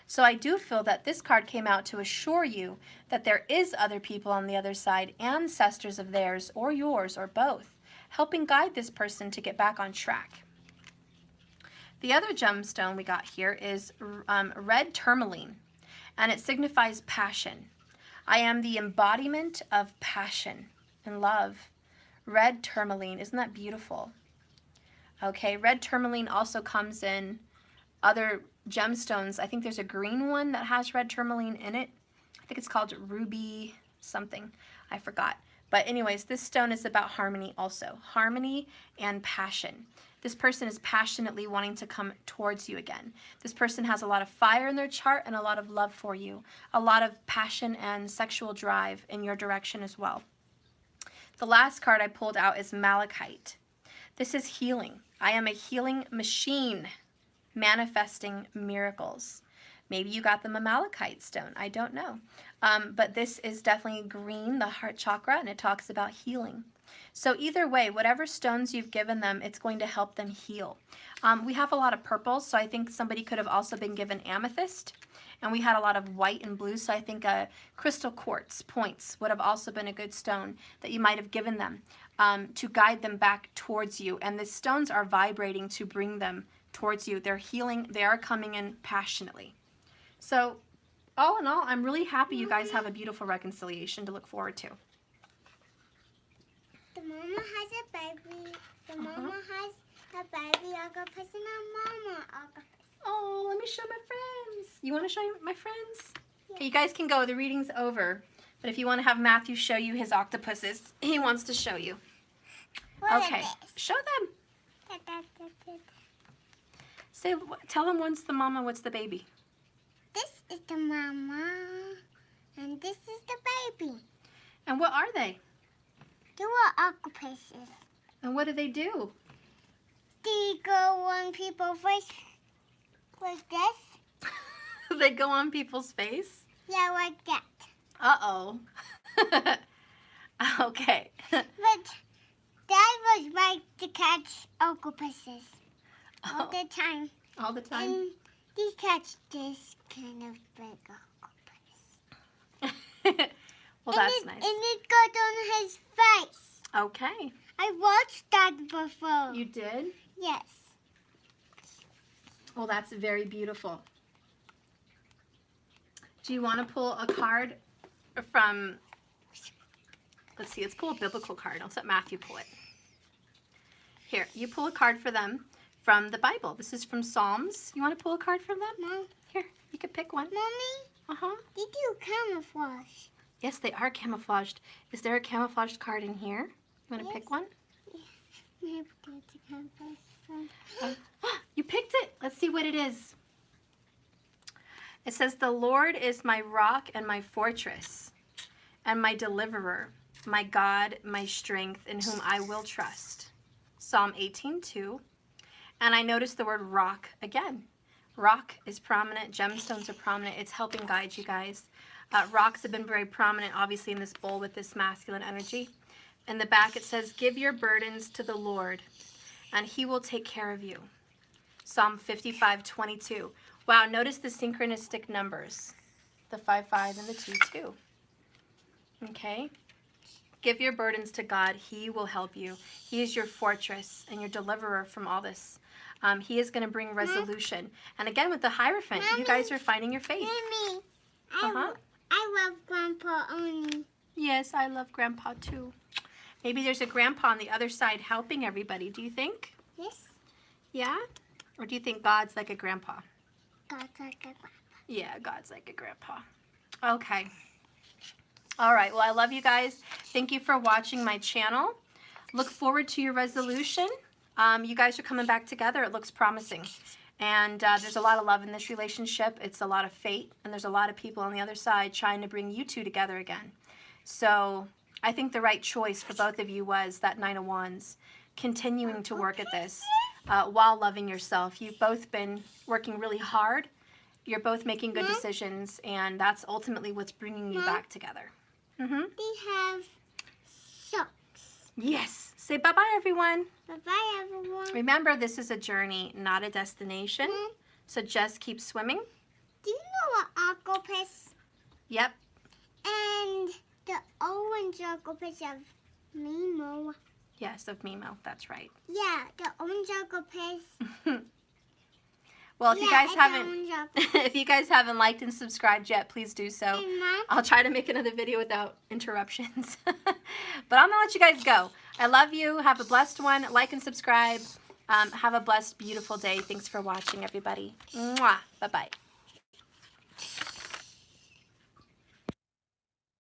[SPEAKER 1] So I do feel that this card came out to assure you that there is other people on the other side, ancestors of theirs or yours or both, helping guide this person to get back on track. The other gemstone we got here is red tourmaline, and it signifies passion. I am the embodiment of passion and love. Red tourmaline, isn't that beautiful? Okay, red tourmaline also comes in other gemstones. I think there's a green one that has red tourmaline in it. I think it's called ruby something. I forgot. But anyways, this stone is about harmony also. Harmony and passion. This person is passionately wanting to come towards you again. This person has a lot of fire in their chart and a lot of love for you. A lot of passion and sexual drive in your direction as well. The last card I pulled out is Malachite. This is healing. I am a healing machine manifesting miracles. Maybe you got them a malachite stone. I don't know. But this is definitely green, the heart chakra, and it talks about healing. So either way, whatever stones you've given them, it's going to help them heal. We have a lot of purples, so I think somebody could have also been given amethyst. And we had a lot of white and blue, so I think crystal quartz points would have also been a good stone that you might have given them to guide them back towards you. And the stones are vibrating to bring them towards you. They're healing. They are coming in passionately. So all in all, I'm really happy you guys have a beautiful reconciliation to look forward to.
[SPEAKER 2] The mama has a baby. The mama has a baby octopus and a mama octopus.
[SPEAKER 1] Oh, let me show my friends. You want to show my friends? Yeah. Okay, you guys can go. The reading's over. But if you want to have Matthew show you his octopuses, he wants to show you.
[SPEAKER 2] What
[SPEAKER 1] okay, show them. Say, tell them what's the mama, what's the baby.
[SPEAKER 2] This is the mama, and this is the baby.
[SPEAKER 1] And what are they?
[SPEAKER 2] They are octopuses.
[SPEAKER 1] And what do?
[SPEAKER 2] They go on people's face like this.
[SPEAKER 1] They go on people's face?
[SPEAKER 2] Yeah, like that.
[SPEAKER 1] Uh-oh. Okay.
[SPEAKER 2] But Dad was right to catch octopuses all the time.
[SPEAKER 1] All the time?
[SPEAKER 2] And he catch this kind of big octopus.
[SPEAKER 1] Well, that's nice.
[SPEAKER 2] And it got on his face.
[SPEAKER 1] Okay.
[SPEAKER 2] I watched that before.
[SPEAKER 1] You did?
[SPEAKER 2] Yes.
[SPEAKER 1] Well, that's very beautiful. Do you want to pull a card from, let's see, let's pull a biblical card. I'll let Matthew pull it. Here, you pull a card for them from the Bible. This is from Psalms. You want to pull a card from them?
[SPEAKER 2] Mom.
[SPEAKER 1] Here, you can pick one.
[SPEAKER 2] Mommy,
[SPEAKER 1] Uh-huh.
[SPEAKER 2] they do camouflage.
[SPEAKER 1] Yes, they are camouflaged. Is there a camouflaged card in here? You want to pick one?
[SPEAKER 2] Maybe it's a camouflage.
[SPEAKER 1] You picked it. Let's see what it is. It says, "The Lord is my rock and my fortress and my deliverer, my God, my strength, in whom I will trust." Psalm 18:2. And I noticed the word rock again. Rock is prominent. Gemstones are prominent. It's helping guide you guys. Rocks have been very prominent, obviously, in this bowl with this masculine energy. In the back, it says, "Give your burdens to the Lord, and he will take care of you." Psalm 55:22. Wow, notice the synchronistic numbers. The 5, and the 2. Okay. Give your burdens to God. He will help you. He is your fortress and your deliverer from all this. He is going to bring resolution. And again, with the Hierophant, you guys are finding your faith.
[SPEAKER 2] Mommy,
[SPEAKER 1] Uh-huh.
[SPEAKER 2] I love Grandpa only.
[SPEAKER 1] Yes, I love Grandpa too. Maybe there's a grandpa on the other side helping everybody. Do you think?
[SPEAKER 2] Yes.
[SPEAKER 1] Yeah? Or do you think God's like a grandpa?
[SPEAKER 2] God's like a grandpa.
[SPEAKER 1] Yeah, God's like a grandpa. Okay. All right. Well, I love you guys. Thank you for watching my channel. Look forward to your resolution. You guys are coming back together. It looks promising. And there's a lot of love in this relationship. It's a lot of fate. And there's a lot of people on the other side trying to bring you two together again. So I think the right choice for both of you was that 9 of Wands. Continuing to work at this while loving yourself. You've both been working really hard. You're both making good decisions. And that's ultimately what's bringing you back together. Mm-hmm.
[SPEAKER 2] They have socks.
[SPEAKER 1] Yes. Say bye-bye, everyone.
[SPEAKER 2] Bye-bye, everyone.
[SPEAKER 1] Remember, this is a journey, not a destination. So just keep swimming.
[SPEAKER 2] Do you know what octopus?
[SPEAKER 1] Yep.
[SPEAKER 2] And the orange octopus of Mimo.
[SPEAKER 1] Yes, of Mimo. That's right.
[SPEAKER 2] Yeah, the orange octopus.
[SPEAKER 1] Well, if you guys
[SPEAKER 2] it's
[SPEAKER 1] haven't,
[SPEAKER 2] orange octopus.
[SPEAKER 1] if you guys haven't liked and subscribed yet, please do so.
[SPEAKER 2] And Mom,
[SPEAKER 1] I'll try to make another video without interruptions. But I'm gonna let you guys go. I love you. Have a blessed one. Like and subscribe. Have a blessed, beautiful day. Thanks for watching, everybody. Mwah. Bye-bye.